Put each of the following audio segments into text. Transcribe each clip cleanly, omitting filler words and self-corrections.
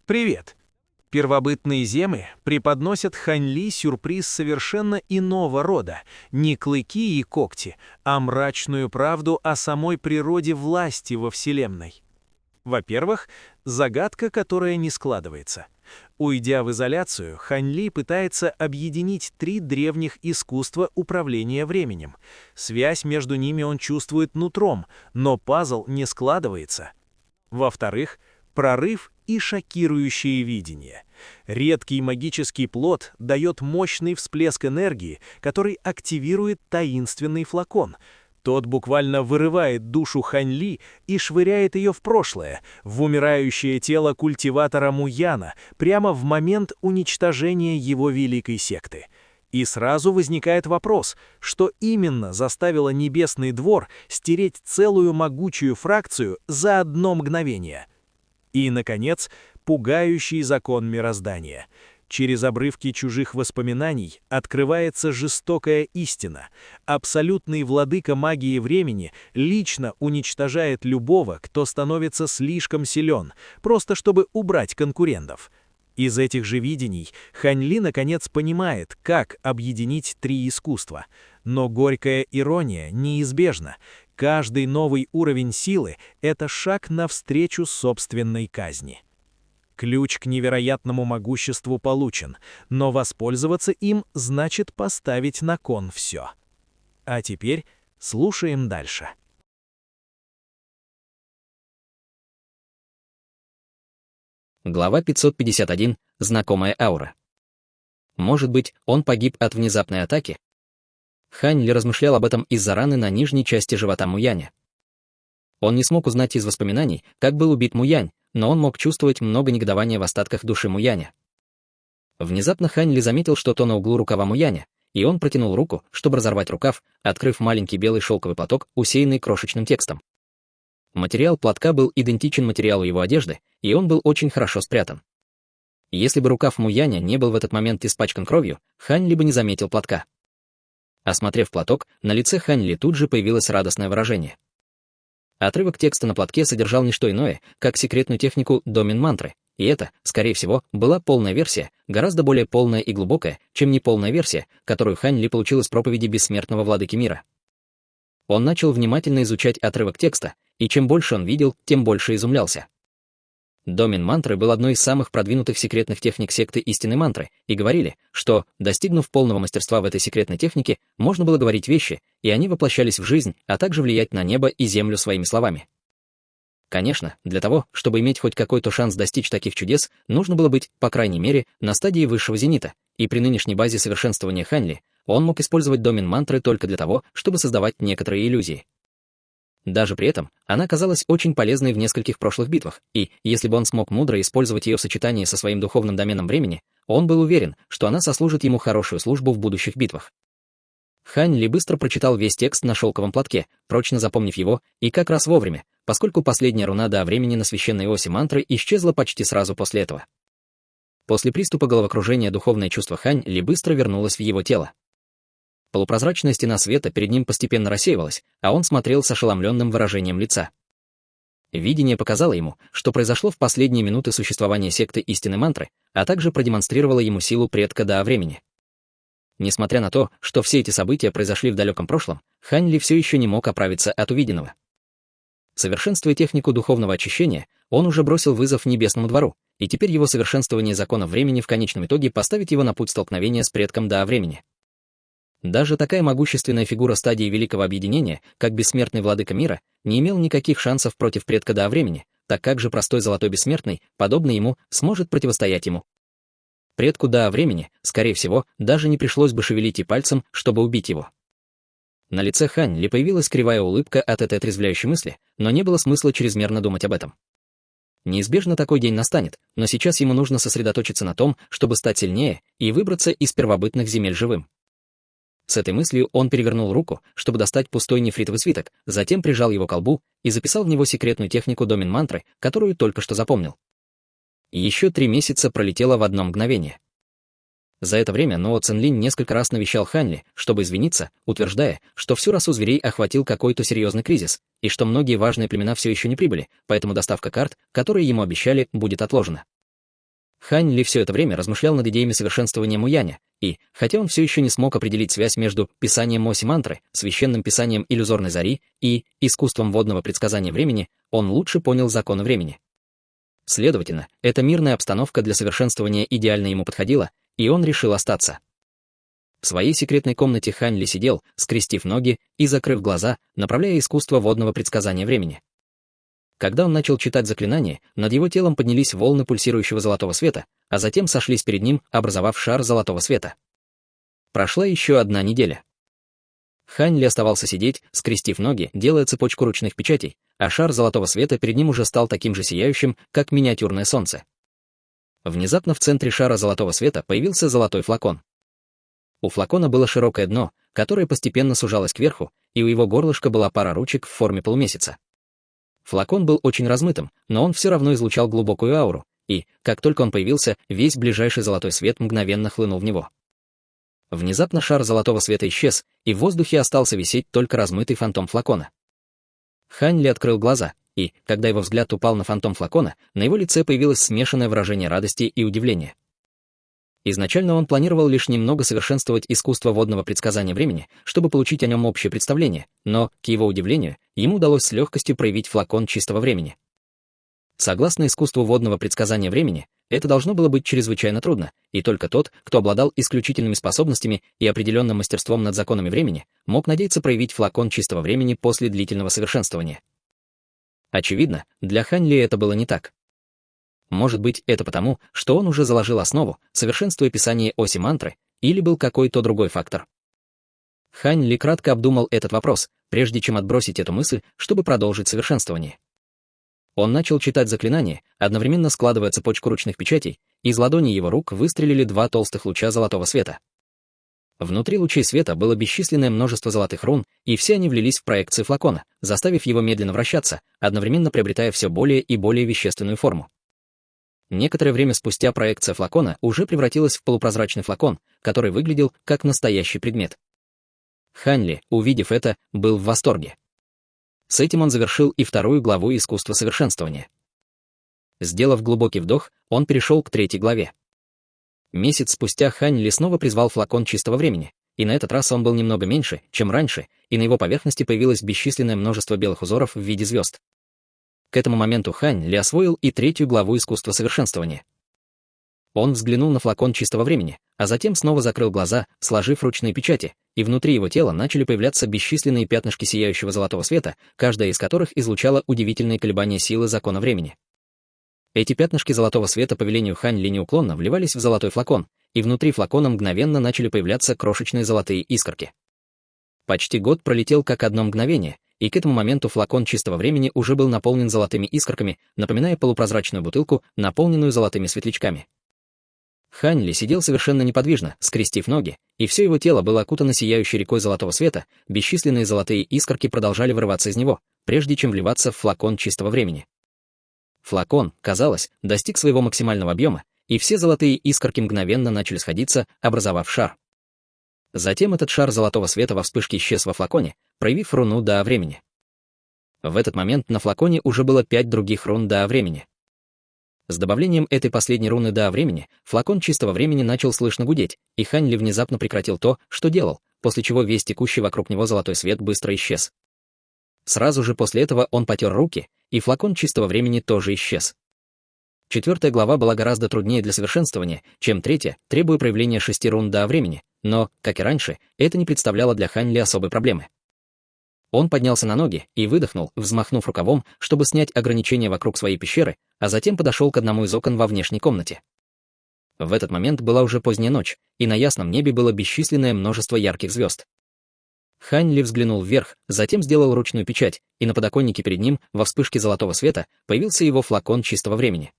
Привет! Первобытные земы преподносят Хань-Ли сюрприз совершенно иного рода, не клыки и когти, а мрачную правду о самой природе власти во Вселенной. Во-первых, загадка, которая не складывается. Уйдя в изоляцию, Хань-Ли пытается объединить три древних искусства управления временем. Связь между ними он чувствует нутром, но пазл не складывается. Во-вторых, прорыв и шокирующее видение. Редкий магический плод дает мощный всплеск энергии, который активирует таинственный флакон. Тот буквально вырывает душу Хань-Ли и швыряет ее в прошлое, в умирающее тело культиватора Муяна, прямо в момент уничтожения его великой секты. И сразу возникает вопрос, что именно заставило Небесный двор стереть целую могучую фракцию за одно мгновение. И, наконец, пугающий закон мироздания. Через обрывки чужих воспоминаний открывается жестокая истина. Абсолютный владыка магии времени лично уничтожает любого, кто становится слишком силен, просто чтобы убрать конкурентов. Из этих же видений Хань-Ли наконец понимает, как объединить три искусства. Но горькая ирония неизбежна. Каждый новый уровень силы — это шаг навстречу собственной казни. Ключ к невероятному могуществу получен, но воспользоваться им значит поставить на кон все. А теперь слушаем дальше. Глава 551. Знакомая аура. Может быть, он погиб от внезапной атаки? Хань-Ли размышлял об этом из-за раны на нижней части живота Муяня. Он не смог узнать из воспоминаний, как был убит Муянь, но он мог чувствовать много негодования в остатках души Муяня. Внезапно Хань-Ли заметил что-то на углу рукава Муяня, и он протянул руку, чтобы разорвать рукав, открыв маленький белый шелковый платок, усеянный крошечным текстом. Материал платка был идентичен материалу его одежды, и он был очень хорошо спрятан. Если бы рукав Муяня не был в этот момент испачкан кровью, Хань-Ли бы не заметил платка. Осмотрев платок, на лице Хань-Ли тут же появилось радостное выражение. Отрывок текста на платке содержал не что иное, как секретную технику домин-мантры, и это, скорее всего, была полная версия, гораздо более полная и глубокая, чем неполная версия, которую Хань-Ли получил из проповеди бессмертного владыки мира. Он начал внимательно изучать отрывок текста, и чем больше он видел, тем больше изумлялся. Домин-мантры был одной из самых продвинутых секретных техник секты истинной мантры, и говорили, что, достигнув полного мастерства в этой секретной технике, можно было говорить вещи, и они воплощались в жизнь, а также влиять на небо и землю своими словами. Конечно, для того, чтобы иметь хоть какой-то шанс достичь таких чудес, нужно было быть, по крайней мере, на стадии высшего зенита, и при нынешней базе совершенствования Хань-Ли он мог использовать домин-мантры только для того, чтобы создавать некоторые иллюзии. Даже при этом она казалась очень полезной в нескольких прошлых битвах, и, если бы он смог мудро использовать ее в сочетании со своим духовным доменом времени, он был уверен, что она сослужит ему хорошую службу в будущих битвах. Хань-Ли быстро прочитал весь текст на шелковом платке, прочно запомнив его, и как раз вовремя, поскольку последняя руна до времени на священной оси мантры исчезла почти сразу после этого. После приступа головокружения духовное чувство Хань-Ли быстро вернулось в его тело. Полупрозрачная стена света перед ним постепенно рассеивалась, а он смотрел с ошеломленным выражением лица. Видение показало ему, что произошло в последние минуты существования секты истинной мантры, а также продемонстрировало ему силу предка до времени. Несмотря на то, что все эти события произошли в далеком прошлом, Хань-Ли все еще не мог оправиться от увиденного. Совершенствуя технику духовного очищения, он уже бросил вызов Небесному двору, и теперь его совершенствование законов времени в конечном итоге поставит его на путь столкновения с предком до времени. Даже такая могущественная фигура стадии Великого Объединения, как бессмертный владыка мира, не имел никаких шансов против предка до времени, так как же простой золотой бессмертный, подобный ему, сможет противостоять ему. Предку до времени, скорее всего, даже не пришлось бы шевелить и пальцем, чтобы убить его. На лице Хань-Ли появилась кривая улыбка от этой отрезвляющей мысли, но не было смысла чрезмерно думать об этом. Неизбежно такой день настанет, но сейчас ему нужно сосредоточиться на том, чтобы стать сильнее и выбраться из первобытных земель живым. С этой мыслью он перевернул руку, чтобы достать пустой нефритовый свиток, затем прижал его к колбу и записал в него секретную технику домин-мантры, которую только что запомнил. Еще 3 месяца пролетело в одно мгновение. За это время Ноу Цинлинь несколько раз навещал Хань-Ли, чтобы извиниться, утверждая, что всю расу зверей охватил какой-то серьезный кризис, и что многие важные племена все еще не прибыли, поэтому доставка карт, которые ему обещали, будет отложена. Хань Ли все это время размышлял над идеями совершенствования Муяня, и, хотя он все еще не смог определить связь между писанием Моси-мантры, священным писанием иллюзорной зари и искусством водного предсказания времени, он лучше понял законы времени. Следовательно, эта мирная обстановка для совершенствования идеально ему подходила, и он решил остаться. В своей секретной комнате Хань Ли сидел, скрестив ноги и закрыв глаза, направляя искусство водного предсказания времени. Когда он начал читать заклинание, над его телом поднялись волны пульсирующего золотого света, а затем сошлись перед ним, образовав шар золотого света. Прошла еще одна неделя. Хань Ли оставался сидеть, скрестив ноги, делая цепочку ручных печатей, а шар золотого света перед ним уже стал таким же сияющим, как миниатюрное солнце. Внезапно в центре шара золотого света появился золотой флакон. У флакона было широкое дно, которое постепенно сужалось кверху, и у его горлышка была пара ручек в форме полумесяца. Флакон был очень размытым, но он все равно излучал глубокую ауру, и, как только он появился, весь ближайший золотой свет мгновенно хлынул в него. Внезапно шар золотого света исчез, и в воздухе остался висеть только размытый фантом флакона. Хань Ли открыл глаза, и, когда его взгляд упал на фантом флакона, на его лице появилось смешанное выражение радости и удивления. Изначально он планировал лишь немного совершенствовать искусство водного предсказания времени, чтобы получить о нем общее представление, но, к его удивлению, ему удалось с легкостью проявить флакон чистого времени. Согласно искусству водного предсказания времени, это должно было быть чрезвычайно трудно, и только тот, кто обладал исключительными способностями и определенным мастерством над законами времени, мог надеяться проявить флакон чистого времени после длительного совершенствования. Очевидно, для Хань Ли это было не так. Может быть, это потому, что он уже заложил основу, совершенствуя писание оси мантры, или был какой-то другой фактор. Хань Ли кратко обдумал этот вопрос, прежде чем отбросить эту мысль, чтобы продолжить совершенствование. Он начал читать заклинание, одновременно складывая цепочку ручных печатей, и из ладони его рук выстрелили два толстых луча золотого света. Внутри лучей света было бесчисленное множество золотых рун, и все они влились в проекции флакона, заставив его медленно вращаться, одновременно приобретая все более и более вещественную форму. Некоторое время спустя проекция флакона уже превратилась в полупрозрачный флакон, который выглядел как настоящий предмет. Хань Ли, увидев это, был в восторге. С этим он завершил и вторую главу искусства совершенствования. Сделав глубокий вдох, он перешел к третьей главе. Месяц спустя Хань Ли снова призвал флакон чистого времени, и на этот раз он был немного меньше, чем раньше, и на его поверхности появилось бесчисленное множество белых узоров в виде звезд. К этому моменту Хань Ли освоил и третью главу искусства совершенствования. Он взглянул на флакон чистого времени, а затем снова закрыл глаза, сложив ручные печати, и внутри его тела начали появляться бесчисленные пятнышки сияющего золотого света, каждая из которых излучала удивительные колебания силы закона времени. Эти пятнышки золотого света по велению Хань Ли неуклонно вливались в золотой флакон, и внутри флакона мгновенно начали появляться крошечные золотые искорки. Почти год пролетел как одно мгновение, и к этому моменту флакон чистого времени уже был наполнен золотыми искорками, напоминая полупрозрачную бутылку, наполненную золотыми светлячками. Хань Ли сидел совершенно неподвижно, скрестив ноги, и все его тело было окутано сияющей рекой золотого света, бесчисленные золотые искорки продолжали вырываться из него, прежде чем вливаться в флакон чистого времени. Флакон, казалось, достиг своего максимального объема, и все золотые искорки мгновенно начали сходиться, образовав шар. Затем этот шар золотого света во вспышке исчез во флаконе, проявив руну Да времени. В этот момент на флаконе уже было 5 других рун Да времени. С добавлением этой последней руны Да времени, флакон чистого времени начал слышно гудеть, и Хань Ли внезапно прекратил то, что делал, после чего весь текущий вокруг него золотой свет быстро исчез. Сразу же после этого он потер руки, и флакон чистого времени тоже исчез. 4 глава была гораздо труднее для совершенствования, чем 3, требуя проявления 6 рун Да времени, но, как и раньше, это не представляло для Хань Ли особой проблемы. Он поднялся на ноги и выдохнул, взмахнув рукавом, чтобы снять ограничения вокруг своей пещеры, а затем подошел к одному из окон во внешней комнате. В этот момент была уже поздняя ночь, и на ясном небе было бесчисленное множество ярких звезд. Хань Ли взглянул вверх, затем сделал ручную печать, и на подоконнике перед ним, во вспышке золотого света, появился его флакон чистого времени.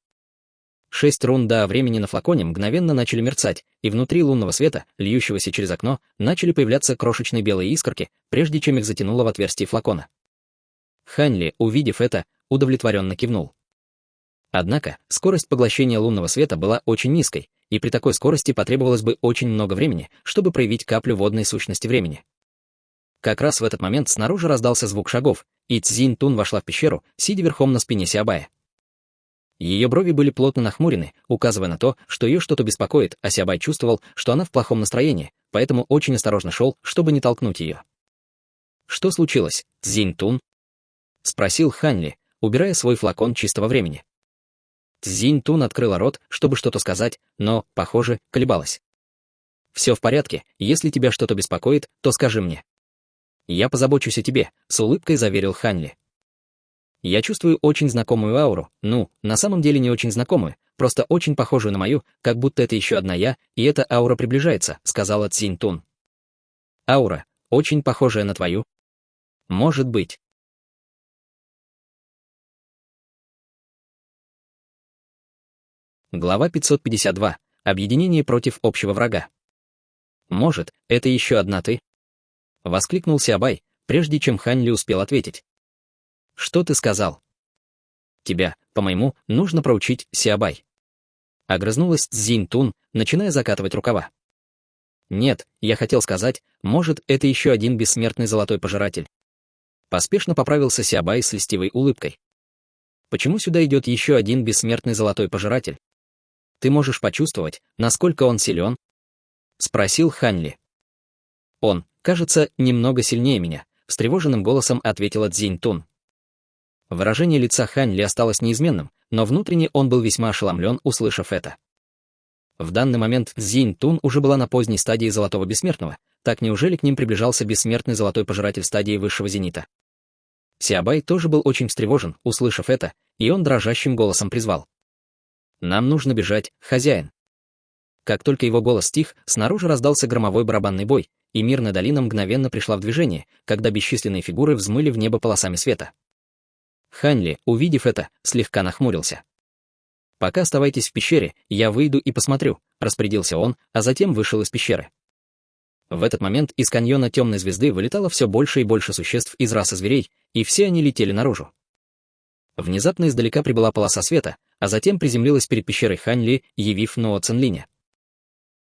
6 рун Да времени на флаконе мгновенно начали мерцать, и внутри лунного света, льющегося через окно, начали появляться крошечные белые искорки, прежде чем их затянуло в отверстие флакона. Хань Ли, увидев это, удовлетворенно кивнул. Однако, скорость поглощения лунного света была очень низкой, и при такой скорости потребовалось бы очень много времени, чтобы проявить каплю водной сущности времени. Как раз в этот момент снаружи раздался звук шагов, и Цзинь Тун вошла в пещеру, сидя верхом на спине Сиабая. Ее брови были плотно нахмурены, указывая на то, что ее что-то беспокоит, а Сябай чувствовал, что она в плохом настроении, поэтому очень осторожно шел, чтобы не толкнуть ее. «Что случилось, Цзинь-Тун?» — спросил Ханли, убирая свой флакон чистого времени. Цзинь-Тун открыла рот, чтобы что-то сказать, но, похоже, колебалась. «Все в порядке, если тебя что-то беспокоит, то скажи мне». «Я позабочусь о тебе», — с улыбкой заверил Ханли. «Я чувствую очень знакомую ауру, на самом деле не очень знакомую, просто очень похожую на мою, как будто это еще одна я, и эта аура приближается», — сказала Цзинь-Тун. «Аура, очень похожая на твою?» «Может быть». Глава 552. Объединение против общего врага. «Может, это еще одна ты?» — воскликнул Сябай, прежде чем Ханли успел ответить. «Что ты сказал?» «Тебя, по-моему, нужно проучить, Сябай». Огрызнулась Цзинь-Тун, начиная закатывать рукава. «Нет, я хотел сказать, может, это еще один бессмертный золотой пожиратель». Поспешно поправился Сябай с льстивой улыбкой. «Почему сюда идет еще один бессмертный золотой пожиратель? Ты можешь почувствовать, насколько он силен?» — спросил Ханли. «Он, кажется, немного сильнее меня», — встревоженным голосом ответила Цзинь-Тун. Выражение лица Ханли осталось неизменным, но внутренне он был весьма ошеломлен, услышав это. В данный момент Цзинь-Тун уже была на поздней стадии Золотого Бессмертного, так неужели к ним приближался бессмертный Золотой Пожиратель стадии Высшего Зенита? Сябай тоже был очень встревожен, услышав это, и он дрожащим голосом призвал. «Нам нужно бежать, хозяин». Как только его голос стих, снаружи раздался громовой барабанный бой, и мирная долина мгновенно пришла в движение, когда бесчисленные фигуры взмыли в небо полосами света. Ханли, увидев это, слегка нахмурился. «Пока оставайтесь в пещере, я выйду и посмотрю», — распорядился он, а затем вышел из пещеры. В этот момент из каньона Темной Звезды вылетало все больше и больше существ из расы зверей, и все они летели наружу. Внезапно издалека прибыла полоса света, а затем приземлилась перед пещерой Ханли, явив Ноа Цинлиня.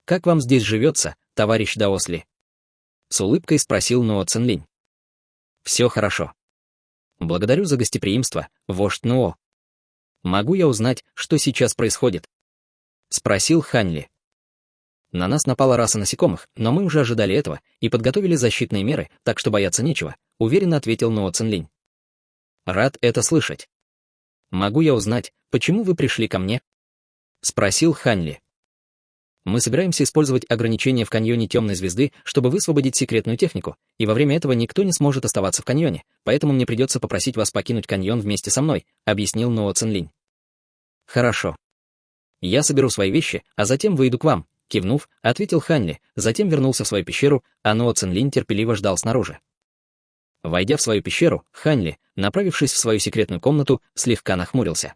«Как вам здесь живется, товарищ Даосли?» — с улыбкой спросил Ноа Цинлинь. «Все хорошо. Благодарю за гостеприимство, вождь Нуо. Могу я узнать, что сейчас происходит?» — спросил Ханли. «На нас напала раса насекомых, но мы уже ожидали этого и подготовили защитные меры, так что бояться нечего», — уверенно ответил Ноа Цинлинь. «Рад это слышать. Могу я узнать, почему вы пришли ко мне?» — спросил Ханли. «Мы собираемся использовать ограничения в каньоне Темной Звезды, чтобы высвободить секретную технику, и во время этого никто не сможет оставаться в каньоне, поэтому мне придется попросить вас покинуть каньон вместе со мной», — объяснил Ноа Цинлинь. «Хорошо. Я соберу свои вещи, а затем выйду к вам», — кивнув, ответил Ханли, затем вернулся в свою пещеру, а Ноа Цинлинь терпеливо ждал снаружи. Войдя в свою пещеру, Ханли, направившись в свою секретную комнату, слегка нахмурился.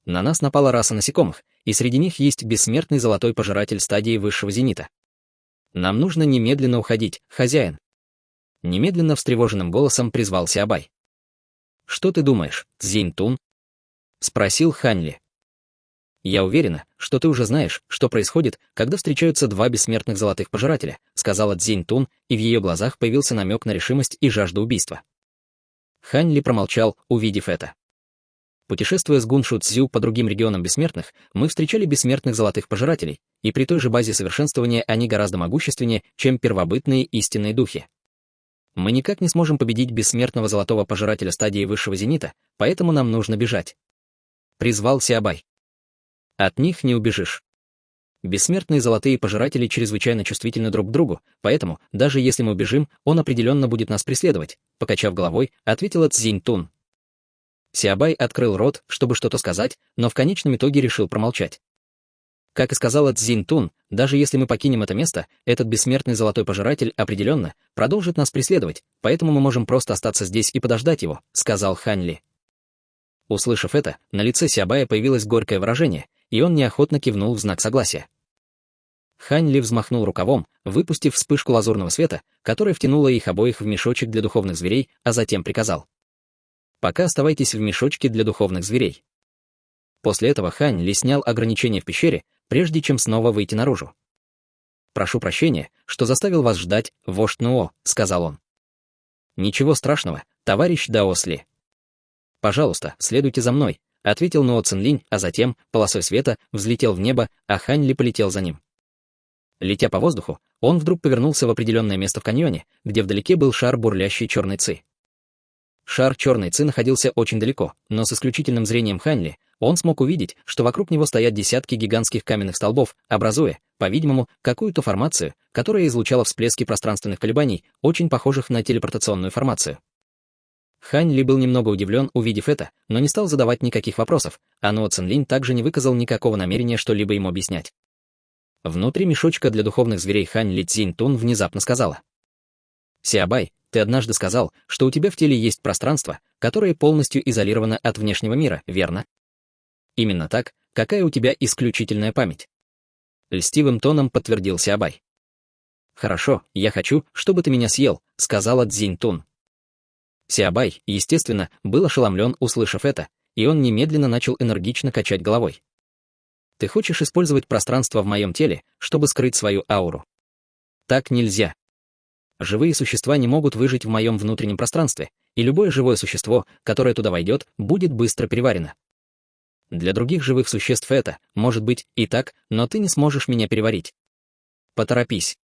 «На нас напала раса насекомых, и среди них есть бессмертный золотой пожиратель стадии Высшего Зенита. Нам нужно немедленно уходить, хозяин». Немедленно встревоженным голосом призвал Сябай. «Что ты думаешь, Цзинь-Тун?» — спросил Ханли. «Я уверена, что ты уже знаешь, что происходит, когда встречаются два бессмертных золотых пожирателя», — сказала Цзинь-Тун, и в ее глазах появился намек на решимость и жажду убийства. Ханли промолчал, увидев это. Путешествуя с Гуншу Цзю по другим регионам бессмертных, мы встречали бессмертных золотых пожирателей, и при той же базе совершенствования они гораздо могущественнее, чем первобытные истинные духи. Мы никак не сможем победить бессмертного золотого пожирателя стадии Высшего Зенита, поэтому нам нужно бежать. Призвал Сябай. От них не убежишь. Бессмертные золотые пожиратели чрезвычайно чувствительны друг к другу, поэтому, даже если мы убежим, он определенно будет нас преследовать, покачав головой, ответила Цзинь-Тун. Сябай открыл рот, чтобы что-то сказать, но в конечном итоге решил промолчать. Как и сказала Цзинь-Тун, даже если мы покинем это место, этот бессмертный золотой пожиратель определенно продолжит нас преследовать, поэтому мы можем просто остаться здесь и подождать его, сказал Ханли. Услышав это, на лице Сябая появилось горькое выражение, и он неохотно кивнул в знак согласия. Ханли взмахнул рукавом, выпустив вспышку лазурного света, которая втянула их обоих в мешочек для духовных зверей, а затем приказал: «Пока оставайтесь в мешочке для духовных зверей». После этого Ханли снял ограничения в пещере, прежде чем снова выйти наружу. «Прошу прощения, что заставил вас ждать, вождь Нуо», — сказал он. «Ничего страшного, товарищ Даосли. Пожалуйста, следуйте за мной», ответил Ноа Цинлинь, а затем, полосой света, взлетел в небо, а Хань Ли полетел за ним. Летя по воздуху, он вдруг повернулся в определенное место в каньоне, где вдалеке был шар бурлящей черной ци. Шар черной ци находился очень далеко, но с исключительным зрением Хань Ли он смог увидеть, что вокруг него стоят десятки гигантских каменных столбов, образуя, по-видимому, какую-то формацию, которая излучала всплески пространственных колебаний, очень похожих на телепортационную формацию. Хань Ли был немного удивлен, увидев это, но не стал задавать никаких вопросов, а Ноа Цинлинь также не выказал никакого намерения что-либо ему объяснять. Внутри мешочка для духовных зверей Хань Ли Цзиньтун внезапно сказала: «Сиабай, ты однажды сказал, что у тебя в теле есть пространство, которое полностью изолировано от внешнего мира, верно?» «Именно так, какая у тебя исключительная память?» Льстивым тоном подтвердил Сиабай. «Хорошо, я хочу, чтобы ты меня съел», — сказала Цзиньтун. Сиабай, естественно, был ошеломлен, услышав это, и он немедленно начал энергично качать головой. «Ты хочешь использовать пространство в моем теле, чтобы скрыть свою ауру? Так нельзя. Живые существа не могут выжить в моем внутреннем пространстве, и любое живое существо, которое туда войдет, будет быстро переварено. Для других живых существ это, может быть, и так, но ты не сможешь меня переварить. Поторопись.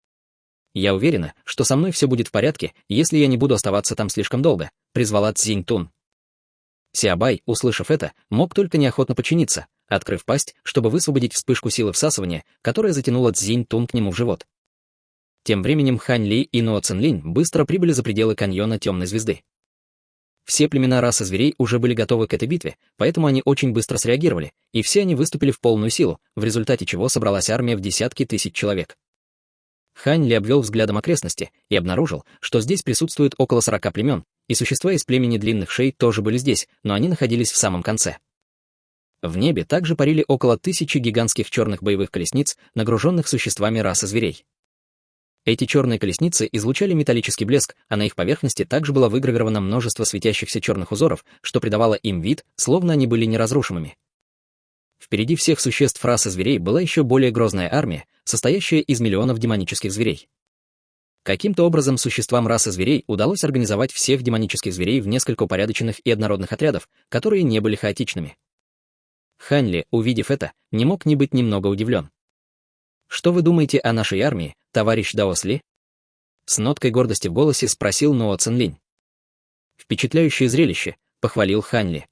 Я уверена, что со мной все будет в порядке, если я не буду оставаться там слишком долго», — призвала Цзиньтун. Сиабай, услышав это, мог только неохотно подчиниться, открыв пасть, чтобы высвободить вспышку силы всасывания, которая затянула Цзиньтун к нему в живот. Тем временем Хань Ли и Ноа Цинлинь быстро прибыли за пределы каньона Темной Звезды. Все племена расы зверей уже были готовы к этой битве, поэтому они очень быстро среагировали, и все они выступили в полную силу, в результате чего собралась армия в десятки тысяч человек. Хань Ли обвел взглядом окрестности и обнаружил, что здесь присутствует около 40 племен, и существа из племени длинных шей тоже были здесь, но они находились в самом конце. В небе также парили около 1000 гигантских черных боевых колесниц, нагруженных существами расы зверей. Эти черные колесницы излучали металлический блеск, а на их поверхности также было выгравировано множество светящихся черных узоров, что придавало им вид, словно они были неразрушимыми. Впереди всех существ расы зверей была еще более грозная армия, состоящая из миллионов демонических зверей. Каким-то образом существам расы зверей удалось организовать всех демонических зверей в несколько упорядоченных и однородных отрядов, которые не были хаотичными. Хань Ли, увидев это, не мог не быть немного удивлен. «Что вы думаете о нашей армии, товарищ Даос Ли?» С ноткой гордости в голосе спросил Ноа Цинлинь. «Впечатляющее зрелище», — похвалил Хань Ли.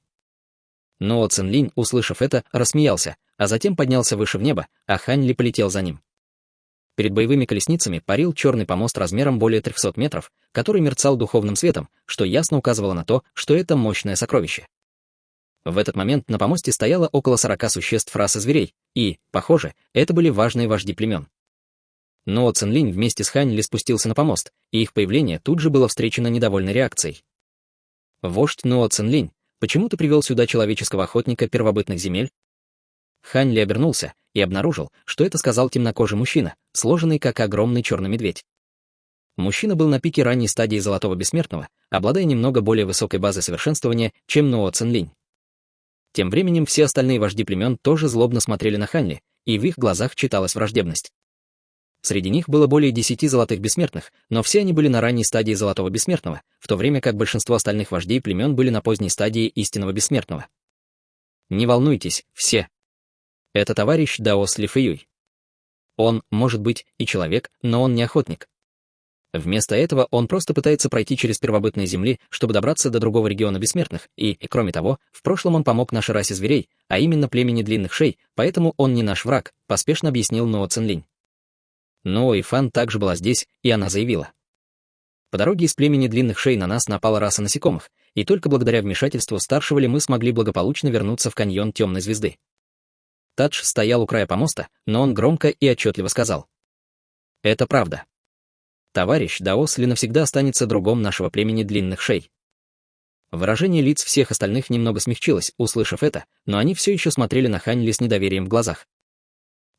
Ноа Цинлинь, услышав это, рассмеялся, а затем поднялся выше в небо, а Хань Ли полетел за ним. Перед боевыми колесницами парил черный помост размером более 300 метров, который мерцал духовным светом, что ясно указывало на то, что это мощное сокровище. В этот момент на помосте стояло около 40 существ расы зверей, и, похоже, это были важные вожди племен. Ноа Цинлинь вместе с Хань Ли спустился на помост, и их появление тут же было встречено недовольной реакцией. «Вождь Ноа Цинлинь, почему ты привел сюда человеческого охотника первобытных земель?» Хань Ли обернулся и обнаружил, что это сказал темнокожий мужчина, сложенный как огромный черный медведь. Мужчина был на пике ранней стадии Золотого Бессмертного, обладая немного более высокой базой совершенствования, чем Ноа Цинлинь. Тем временем все остальные вожди племен тоже злобно смотрели на Хань Ли, и в их глазах читалась враждебность. Среди них было более 10 золотых бессмертных, но все они были на ранней стадии Золотого Бессмертного, в то время как большинство остальных вождей племен были на поздней стадии Истинного Бессмертного. Не волнуйтесь, все. Это товарищ Даос Ли Фэюй. Он, может быть, и человек, но он не охотник. Вместо этого он просто пытается пройти через первобытные земли, чтобы добраться до другого региона бессмертных, и, кроме того, в прошлом он помог нашей расе зверей, а именно племени длинных шей, поэтому он не наш враг, поспешно объяснил Ноа Цинлинь. Ноа Ифан также была здесь, и она заявила. По дороге из племени длинных шей на нас напала раса насекомых, и только благодаря вмешательству старшего Ли мы смогли благополучно вернуться в каньон Темной Звезды. Тадж стоял у края помоста, но он громко и отчетливо сказал. Это правда. Товарищ Даос Ли навсегда останется другом нашего племени длинных шей. Выражение лиц всех остальных немного смягчилось, услышав это, но они все еще смотрели на Хань Ли с недоверием в глазах.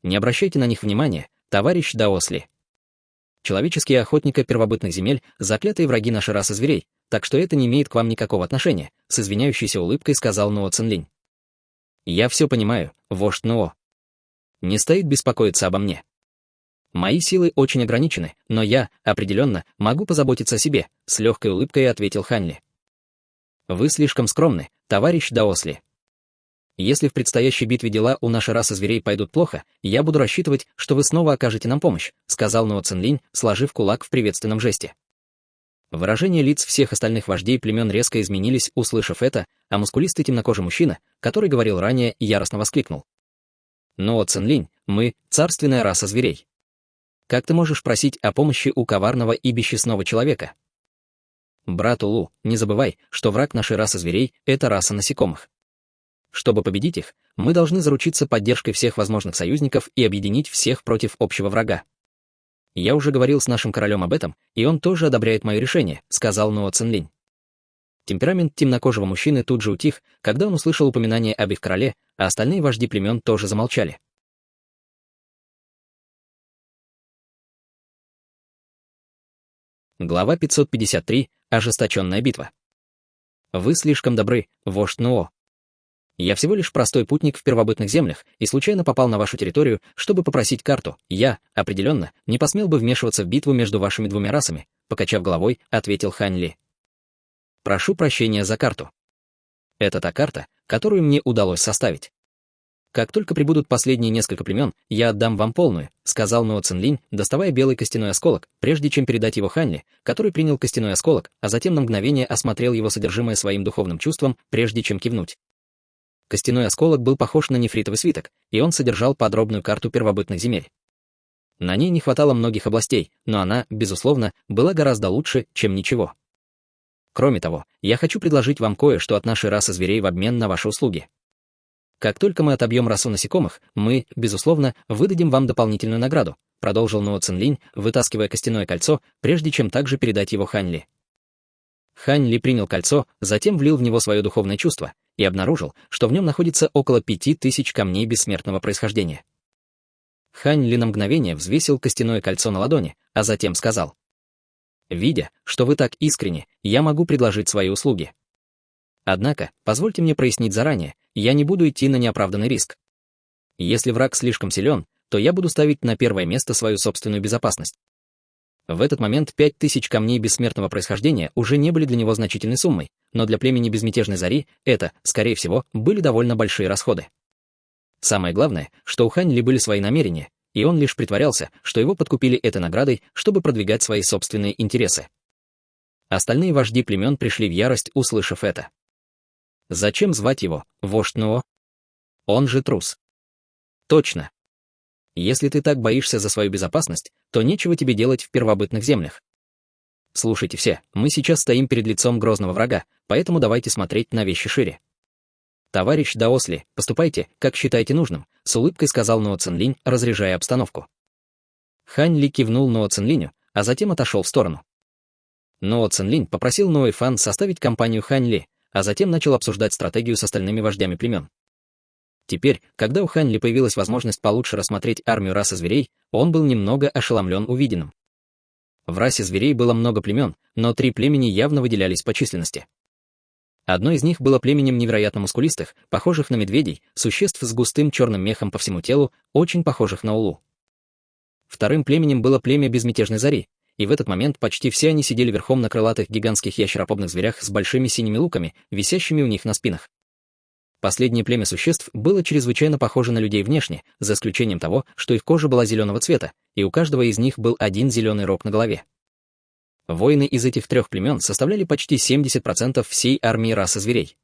Не обращайте на них внимания, товарищ Даос Ли. Человеческие охотники первобытных земель — заклятые враги нашей расы зверей, так что это не имеет к вам никакого отношения, с извиняющейся улыбкой сказал Ноа Цинлинь. Я все понимаю, вождь Ноа. Не стоит беспокоиться обо мне. Мои силы очень ограничены, но я, определенно, могу позаботиться о себе, с легкой улыбкой ответил Хань Ли. Вы слишком скромны, товарищ Даос Ли. Если в предстоящей битве дела у нашей расы зверей пойдут плохо, я буду рассчитывать, что вы снова окажете нам помощь», сказал Ноа Цинлинь, сложив кулак в приветственном жесте. Выражения лиц всех остальных вождей племен резко изменились, услышав это, а мускулистый темнокожий мужчина, который говорил ранее, яростно воскликнул. «Ноа Цинлинь, мы — царственная раса зверей. Как ты можешь просить о помощи у коварного и бесчестного человека? Брат Улу, не забывай, что враг нашей расы зверей — это раса насекомых. Чтобы победить их, мы должны заручиться поддержкой всех возможных союзников и объединить всех против общего врага. Я уже говорил с нашим королем об этом, и он тоже одобряет мое решение», сказал Ноа Цинлинь. Темперамент темнокожего мужчины тут же утих, когда он услышал упоминание об их короле, а остальные вожди племен тоже замолчали. Глава 553. Ожесточенная битва. Вы слишком добры, вождь Ноо. Я всего лишь простой путник в первобытных землях и случайно попал на вашу территорию, чтобы попросить карту. Я, определенно, не посмел бы вмешиваться в битву между вашими двумя расами, покачав головой, ответил Хань Ли. Прошу прощения за карту. Это та карта, которую мне удалось составить. Как только прибудут последние несколько племен, я отдам вам полную, сказал Ноа Цинлинь, доставая белый костяной осколок, прежде чем передать его Хань Ли, который принял костяной осколок, а затем на мгновение осмотрел его содержимое своим духовным чувством, прежде чем кивнуть. Костяной осколок был похож на нефритовый свиток, и он содержал подробную карту первобытных земель. На ней не хватало многих областей, но она, безусловно, была гораздо лучше, чем ничего. Кроме того, я хочу предложить вам кое-что от нашей расы зверей в обмен на ваши услуги. Как только мы отобьем расу насекомых, мы, безусловно, выдадим вам дополнительную награду, продолжил Ноа Цинлинь, вытаскивая костяное кольцо, прежде чем также передать его Хань Ли. Хань Ли принял кольцо, затем влил в него свое духовное чувство и обнаружил, что в нем находится около 5000 камней бессмертного происхождения. Хань Ли на мгновение взвесил костяное кольцо на ладони, а затем сказал: «Видя, что вы так искренни, я могу предложить свои услуги. Однако, позвольте мне прояснить заранее, я не буду идти на неоправданный риск. Если враг слишком силен, то я буду ставить на первое место свою собственную безопасность». В этот момент 5000 камней бессмертного происхождения уже не были для него значительной суммой, но для племени Безмятежной Зари это, скорее всего, были довольно большие расходы. Самое главное, что у Хань Ли были свои намерения, и он лишь притворялся, что его подкупили этой наградой, чтобы продвигать свои собственные интересы. Остальные вожди племен пришли в ярость, услышав это. Зачем звать его, вождь Ноо? Он же трус. Точно. Если ты так боишься за свою безопасность, то нечего тебе делать в первобытных землях. Слушайте все, мы сейчас стоим перед лицом грозного врага, поэтому давайте смотреть на вещи шире. Товарищ Даосли, поступайте, как считаете нужным, с улыбкой сказал Ноа Цинлинь, разряжая обстановку. Хань Ли кивнул Ноа Цинлиню, а затем отошел в сторону. Ноа Цинлинь попросил Ноа Фан составить компанию Хань Ли, а затем начал обсуждать стратегию с остальными вождями племен. Теперь, когда у Хань Ли появилась возможность получше рассмотреть армию расы зверей, он был немного ошеломлен увиденным. В расе зверей было много племен, но 3 племени явно выделялись по численности. Одно из них было племенем невероятно мускулистых, похожих на медведей, существ с густым черным мехом по всему телу, очень похожих на Улу. Вторым племенем было племя Безмятежной Зари, и в этот момент почти все они сидели верхом на крылатых гигантских ящероподобных зверях с большими синими луками, висящими у них на спинах. Последнее племя существ было чрезвычайно похоже на людей внешне, за исключением того, что их кожа была зеленого цвета, и у каждого из них был один зеленый рог на голове. Воины из этих 3 племен составляли почти 70% всей армии расы зверей.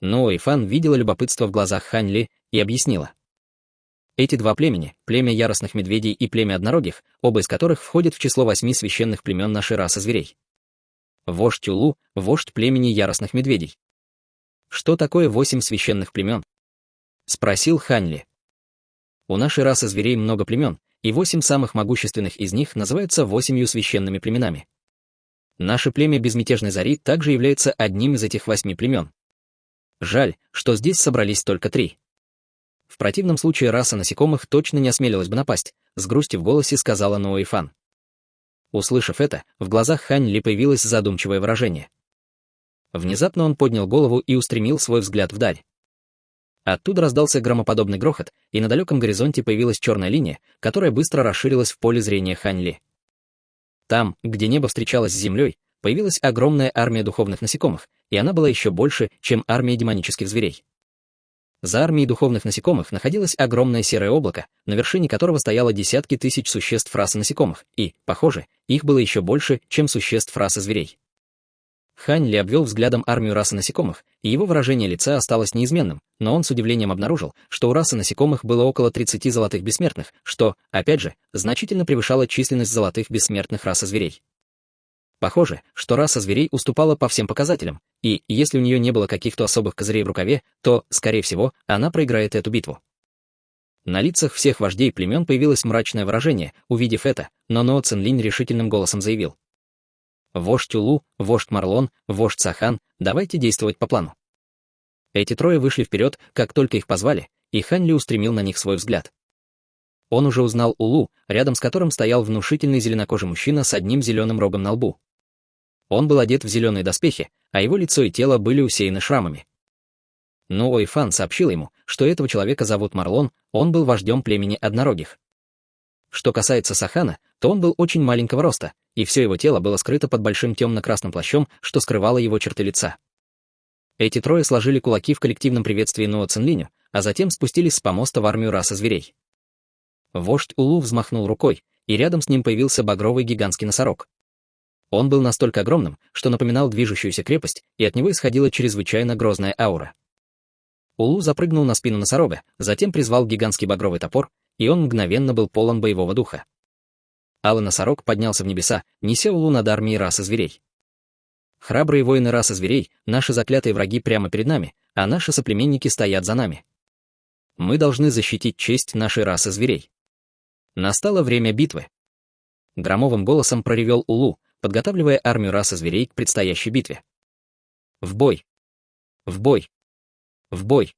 Ноа Фан видела любопытство в глазах Хань Ли и объяснила. Эти 2 племени, племя яростных медведей и племя однорогих, оба из которых входят в число 8 священных племен нашей расы зверей. Вождь Улу — вождь племени яростных медведей. Что такое 8 священных племен? Спросил Хань Ли. У нашей расы зверей много племен, и 8 самых могущественных из них называются 8 священными племенами. Наше племя Безмятежной Зари также является одним из этих 8 племен. Жаль, что здесь собрались только 3. В противном случае раса насекомых точно не осмелилась бы напасть, с грустью в голосе сказала Ноа Фан. Услышав это, в глазах Хань Ли появилось задумчивое выражение. Внезапно он поднял голову и устремил свой взгляд вдаль. Оттуда раздался громоподобный грохот, и на далеком горизонте появилась черная линия, которая быстро расширилась в поле зрения Хань Ли. Там, где небо встречалось с землей, появилась огромная армия духовных насекомых, и она была еще больше, чем армия демонических зверей. За армией духовных насекомых находилось огромное серое облако, на вершине которого стояло десятки тысяч существ расы насекомых, и, похоже, их было еще больше, чем существ расы зверей. Хань Ли обвел взглядом армию расы насекомых, и его выражение лица осталось неизменным, но он с удивлением обнаружил, что у расы насекомых было около 30 золотых бессмертных, что, опять же, значительно превышало численность золотых бессмертных расы зверей. Похоже, что раса зверей уступала по всем показателям, и если у нее не было каких-то особых козырей в рукаве, то, скорее всего, она проиграет эту битву. На лицах всех вождей племен появилось мрачное выражение, увидев это, но Ноу Цинлинь решительным голосом заявил: «Вождь Улу, вождь Марлон, вождь Сахан, давайте действовать по плану». Эти трое вышли вперед, как только их позвали, и Хань Ли устремил на них свой взгляд. Он уже узнал Улу, рядом с которым стоял внушительный зеленокожий мужчина с одним зеленым рогом на лбу. Он был одет в зеленые доспехи, а его лицо и тело были усеяны шрамами. Но Ойфан сообщил ему, что этого человека зовут Марлон, он был вождем племени однорогих. Что касается Сахана, то он был очень маленького роста, и все его тело было скрыто под большим темно-красным плащом, что скрывало его черты лица. Эти трое сложили кулаки в коллективном приветствии Ноу Цинлиню, а затем спустились с помоста в армию расы зверей. Вождь Улу взмахнул рукой, и рядом с ним появился багровый гигантский носорог. Он был настолько огромным, что напоминал движущуюся крепость, и от него исходила чрезвычайно грозная аура. Улу запрыгнул на спину носорога, затем призвал гигантский багровый топор, и он мгновенно был полон боевого духа. Алый носорог поднялся в небеса, неся Улу над армией расы зверей. Храбрые воины расы зверей, наши заклятые враги прямо перед нами, а наши соплеменники стоят за нами. Мы должны защитить честь нашей расы зверей. Настало время битвы. Громовым голосом проревел Улу, подготавливая армию расы зверей к предстоящей битве. В бой! В бой! В бой!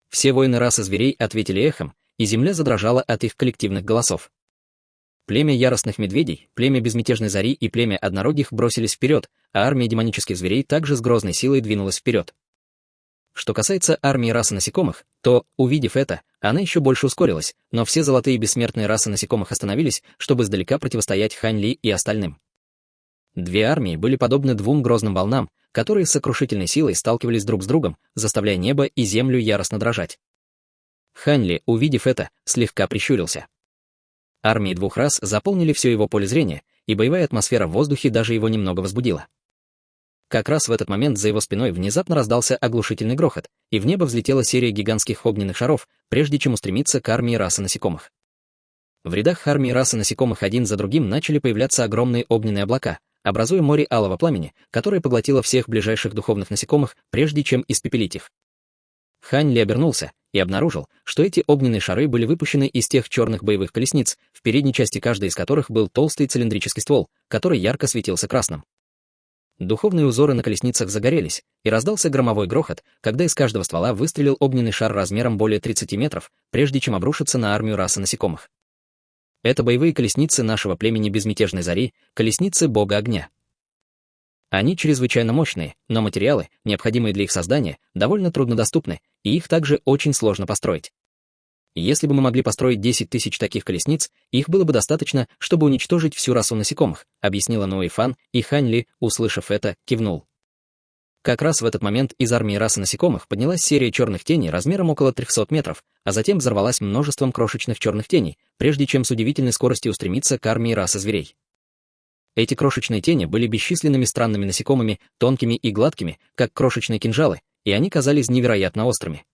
Все воины расы зверей ответили эхом, и земля задрожала от их коллективных голосов. Племя яростных медведей, племя безмятежной зари и племя однорогих бросились вперед, а армия демонических зверей также с грозной силой двинулась вперед. Что касается армии расы насекомых, то, увидев это, она еще больше ускорилась, но все золотые бессмертные расы насекомых остановились, чтобы издалека противостоять Хань Ли и остальным. Две армии были подобны двум грозным волнам, которые с сокрушительной силой сталкивались друг с другом, заставляя небо и землю яростно дрожать. Хань Ли, увидев это, слегка прищурился. Армии двух рас заполнили все его поле зрения, и боевая атмосфера в воздухе даже его немного возбудила. Как раз в этот момент за его спиной внезапно раздался оглушительный грохот, и в небо взлетела серия гигантских огненных шаров, прежде чем устремиться к армии расы насекомых. В рядах армии расы насекомых один за другим начали появляться огромные огненные облака, образуя море алого пламени, которое поглотило всех ближайших духовных насекомых, прежде чем испепелить их. Хань Ли обернулся и обнаружил, что эти огненные шары были выпущены из тех черных боевых колесниц, в передней части каждой из которых был толстый цилиндрический ствол, который ярко светился красным. Духовные узоры на колесницах загорелись, и раздался громовой грохот, когда из каждого ствола выстрелил огненный шар размером более 30 метров, прежде чем обрушиться на армию расы насекомых. Это боевые колесницы нашего племени безмятежной зари, колесницы бога огня. Они чрезвычайно мощные, но материалы, необходимые для их создания, довольно труднодоступны, и их также очень сложно построить. Если бы мы могли построить 10 тысяч таких колесниц, их было бы достаточно, чтобы уничтожить всю расу насекомых, объяснила Ноуэйфан, и Хань Ли, услышав это, кивнул. Как раз в этот момент из армии расы насекомых поднялась серия черных теней размером около 300 метров, а затем взорвалась множеством крошечных черных теней, прежде чем с удивительной скоростью устремиться к армии расы зверей. Эти крошечные тени были бесчисленными странными насекомыми, тонкими и гладкими, как крошечные кинжалы, и они казались невероятно острыми.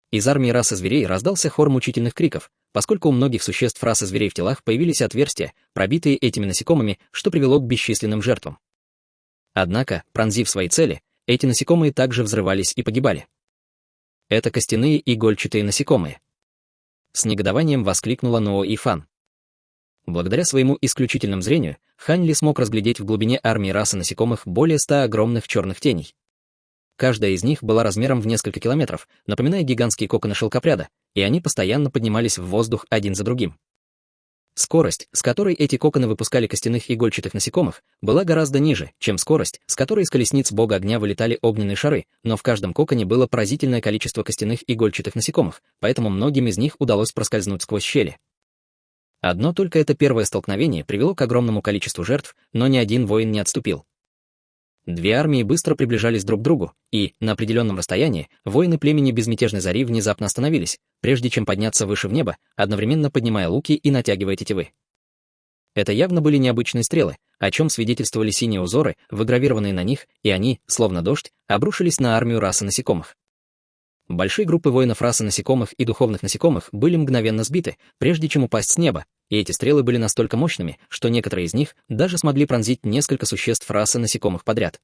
Из армии расы зверей раздался хор мучительных криков, поскольку у многих существ расы зверей в телах появились отверстия, пробитые этими насекомыми, что привело к бесчисленным жертвам. Однако, пронзив свои цели, эти насекомые также взрывались и погибали. Это костяные игольчатые насекомые. С негодованием воскликнула Ноуэйфан. Благодаря своему исключительному зрению, Хань Ли смог разглядеть в глубине армии расы насекомых более 100 огромных черных теней. Каждая из них была размером в несколько километров, напоминая гигантские коконы шелкопряда, и они постоянно поднимались в воздух один за другим. Скорость, с которой эти коконы выпускали костяных игольчатых насекомых, была гораздо ниже, чем скорость, с которой из колесниц бога огня вылетали огненные шары, но в каждом коконе было поразительное количество костяных игольчатых насекомых, поэтому многим из них удалось проскользнуть сквозь щели. Одно только это первое столкновение привело к огромному количеству жертв, но ни один воин не отступил. Две армии быстро приближались друг к другу, и, на определенном расстоянии, воины племени Безмятежной Зари внезапно остановились, прежде чем подняться выше в небо, одновременно поднимая луки и натягивая тетивы. Это явно были необычные стрелы, о чем свидетельствовали синие узоры, выгравированные на них, и они, словно дождь, обрушились на армию расы насекомых. Большие группы воинов расы насекомых и духовных насекомых были мгновенно сбиты, прежде чем упасть с неба, и эти стрелы были настолько мощными, что некоторые из них даже смогли пронзить несколько существ расы насекомых подряд.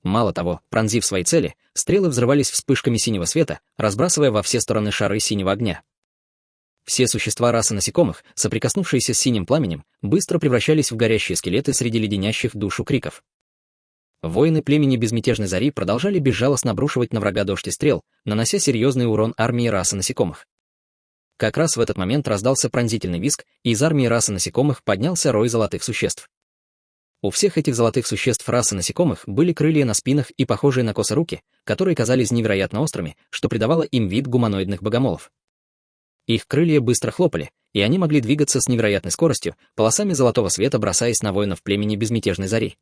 Мало того, пронзив свои цели, стрелы взрывались вспышками синего света, разбрасывая во все стороны шары синего огня. Все существа расы насекомых, соприкоснувшиеся с синим пламенем, быстро превращались в горящие скелеты среди леденящих душу криков. Воины племени Безмятежной Зари продолжали безжалостно обрушивать на врага дождь и стрел, нанося серьезный урон армии расы насекомых. Как раз в этот момент раздался пронзительный визг, и из армии расы насекомых поднялся рой золотых существ. У всех этих золотых существ расы насекомых были крылья на спинах и похожие на косы руки, которые казались невероятно острыми, что придавало им вид гуманоидных богомолов. Их крылья быстро хлопали, и они могли двигаться с невероятной скоростью, полосами золотого света бросаясь на воинов племени Безмятежной Зари.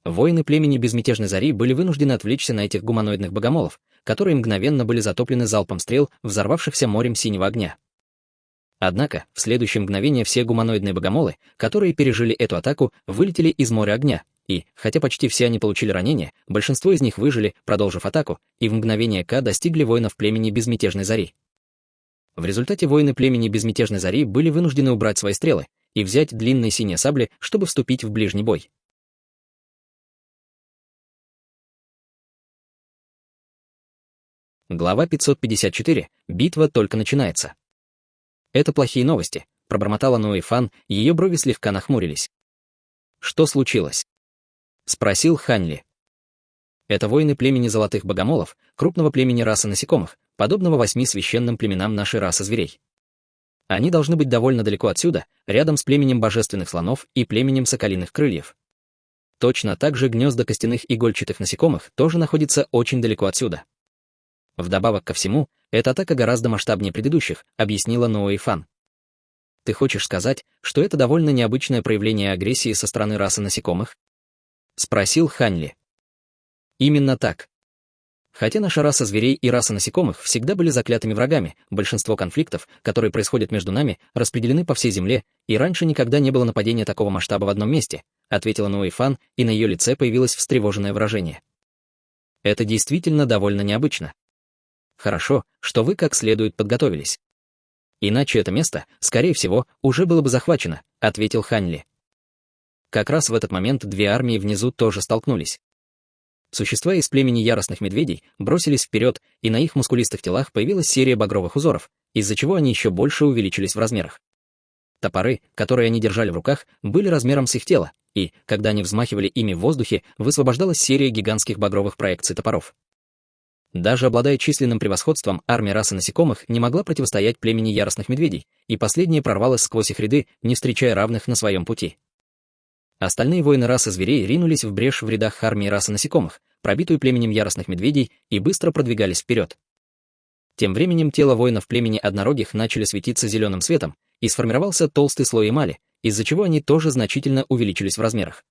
Воины племени Безмятежной Зари были вынуждены отвлечься на этих гуманоидных богомолов, которые мгновенно были затоплены залпом стрел, взорвавшихся морем синего огня. Однако, в следующее мгновение все гуманоидные богомолы, которые пережили эту атаку, вылетели из моря огня, и, хотя почти все они получили ранения, большинство из них выжили, продолжив атаку, и в мгновение ока достигли воинов племени Безмятежной Зари. В результате воины племени Безмятежной Зари были вынуждены убрать свои стрелы и взять длинные синие сабли, чтобы вступить в ближний бой. Глава 554. Битва только начинается. «Это плохие новости», — пробормотала Нуэйфан, ее брови слегка нахмурились. «Что случилось?» — спросил Ханли. «Это воины племени Золотых Богомолов, крупного племени расы насекомых, подобного 8 священным племенам нашей расы зверей. Они должны быть довольно далеко отсюда, рядом с племенем Божественных Слонов и племенем Соколиных Крыльев. Точно так же гнезда костяных игольчатых насекомых тоже находятся очень далеко отсюда. Вдобавок ко всему, эта атака гораздо масштабнее предыдущих», — объяснила Нуэйфан. «Ты хочешь сказать, что это довольно необычное проявление агрессии со стороны расы насекомых?» — спросил Ханли. «Именно так. Хотя наша раса зверей и раса насекомых всегда были заклятыми врагами, большинство конфликтов, которые происходят между нами, распределены по всей Земле, и раньше никогда не было нападения такого масштаба в одном месте», — ответила Нуэйфан, и на ее лице появилось встревоженное выражение. «Это действительно довольно необычно. Хорошо, что вы как следует подготовились. Иначе это место, скорее всего, уже было бы захвачено», — ответил Ханли. Как раз в этот момент две армии внизу тоже столкнулись. Существа из племени яростных медведей бросились вперед, и на их мускулистых телах появилась серия багровых узоров, из-за чего они еще больше увеличились в размерах. Топоры, которые они держали в руках, были размером с их тело, и, когда они взмахивали ими в воздухе, высвобождалась серия гигантских багровых проекций топоров. Даже обладая численным превосходством, армия расы насекомых не могла противостоять племени яростных медведей, и последнее прорвалось сквозь их ряды, не встречая равных на своем пути. Остальные воины расы зверей ринулись в брешь в рядах армии расы насекомых, пробитую племенем яростных медведей, и быстро продвигались вперед. Тем временем тело воинов племени однорогих начали светиться зеленым светом, и сформировался толстый слой эмали, из-за чего они тоже значительно увеличились в размерах.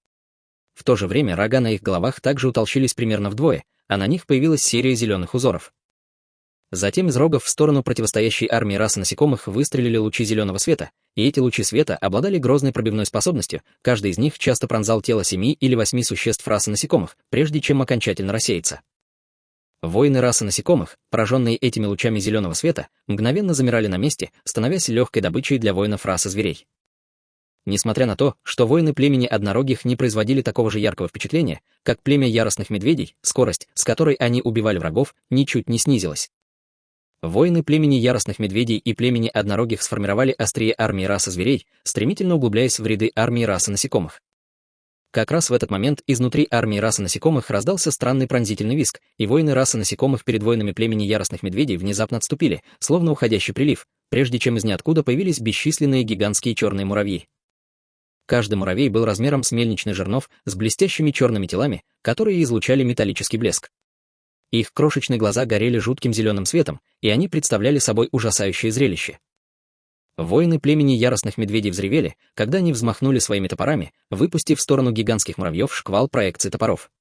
В то же время рога на их головах также утолщились примерно вдвое, а на них появилась серия зеленых узоров. Затем из рогов в сторону противостоящей армии расы насекомых выстрелили лучи зеленого света, и эти лучи света обладали грозной пробивной способностью, каждый из них часто пронзал тело 7 или 8 существ расы насекомых, прежде чем окончательно рассеяться. Воины расы насекомых, пораженные этими лучами зеленого света, мгновенно замирали на месте, становясь легкой добычей для воинов расы зверей. Несмотря на то, что воины племени однорогих не производили такого же яркого впечатления, как племя яростных медведей, скорость, с которой они убивали врагов, ничуть не снизилась. Воины племени яростных медведей и племени однорогих сформировали острие армии расы зверей, стремительно углубляясь в ряды армии расы насекомых. Как раз в этот момент изнутри армии расы насекомых раздался странный пронзительный визг, и воины расы насекомых перед воинами племени яростных медведей внезапно отступили, словно уходящий прилив, прежде чем из ниоткуда появились бесчисленные гигантские черные муравьи. Каждый муравей был размером с мельничный жернов с блестящими черными телами, которые излучали металлический блеск. Их крошечные глаза горели жутким зеленым светом, и они представляли собой ужасающее зрелище. Воины племени яростных медведей взревели, когда они взмахнули своими топорами, выпустив в сторону гигантских муравьев шквал проекций топоров.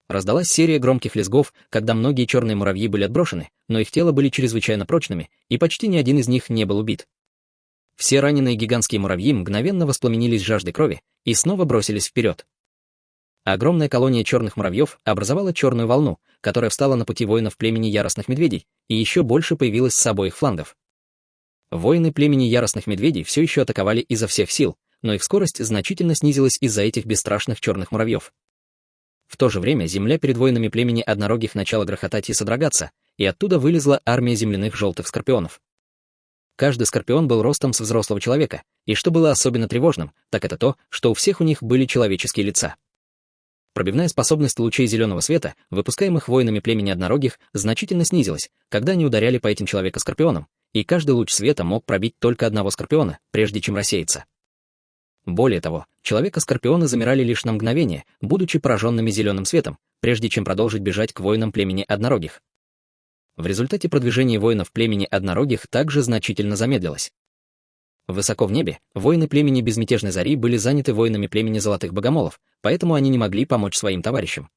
Раздалась серия громких лязгов, когда многие черные муравьи были отброшены, но их тела были чрезвычайно прочными, и почти ни один из них не был убит. Все раненые гигантские муравьи мгновенно воспламенились жаждой крови и снова бросились вперед. Огромная колония черных муравьев образовала черную волну, которая встала на пути воинов племени яростных медведей, и еще больше появилась с обоих флангов. Воины племени яростных медведей все еще атаковали изо всех сил, но их скорость значительно снизилась из-за этих бесстрашных черных муравьев. В то же время земля перед воинами племени однорогих начала грохотать и содрогаться, и оттуда вылезла армия земляных желтых скорпионов. Каждый скорпион был ростом с взрослого человека, и что было особенно тревожным, так это то, что у всех у них были человеческие лица. Пробивная способность лучей зеленого света, выпускаемых воинами племени однорогих, значительно снизилась, когда они ударяли по этим человека-скорпионам, и каждый луч света мог пробить только одного скорпиона, прежде чем рассеяться. Более того, человека-скорпионы замирали лишь на мгновение, будучи пораженными зеленым светом, прежде чем продолжить бежать к воинам племени однорогих. В результате продвижение воинов племени однорогих также значительно замедлилось. Высоко в небе воины племени Безмятежной Зари были заняты воинами племени Золотых Богомолов, поэтому они не могли помочь своим товарищам.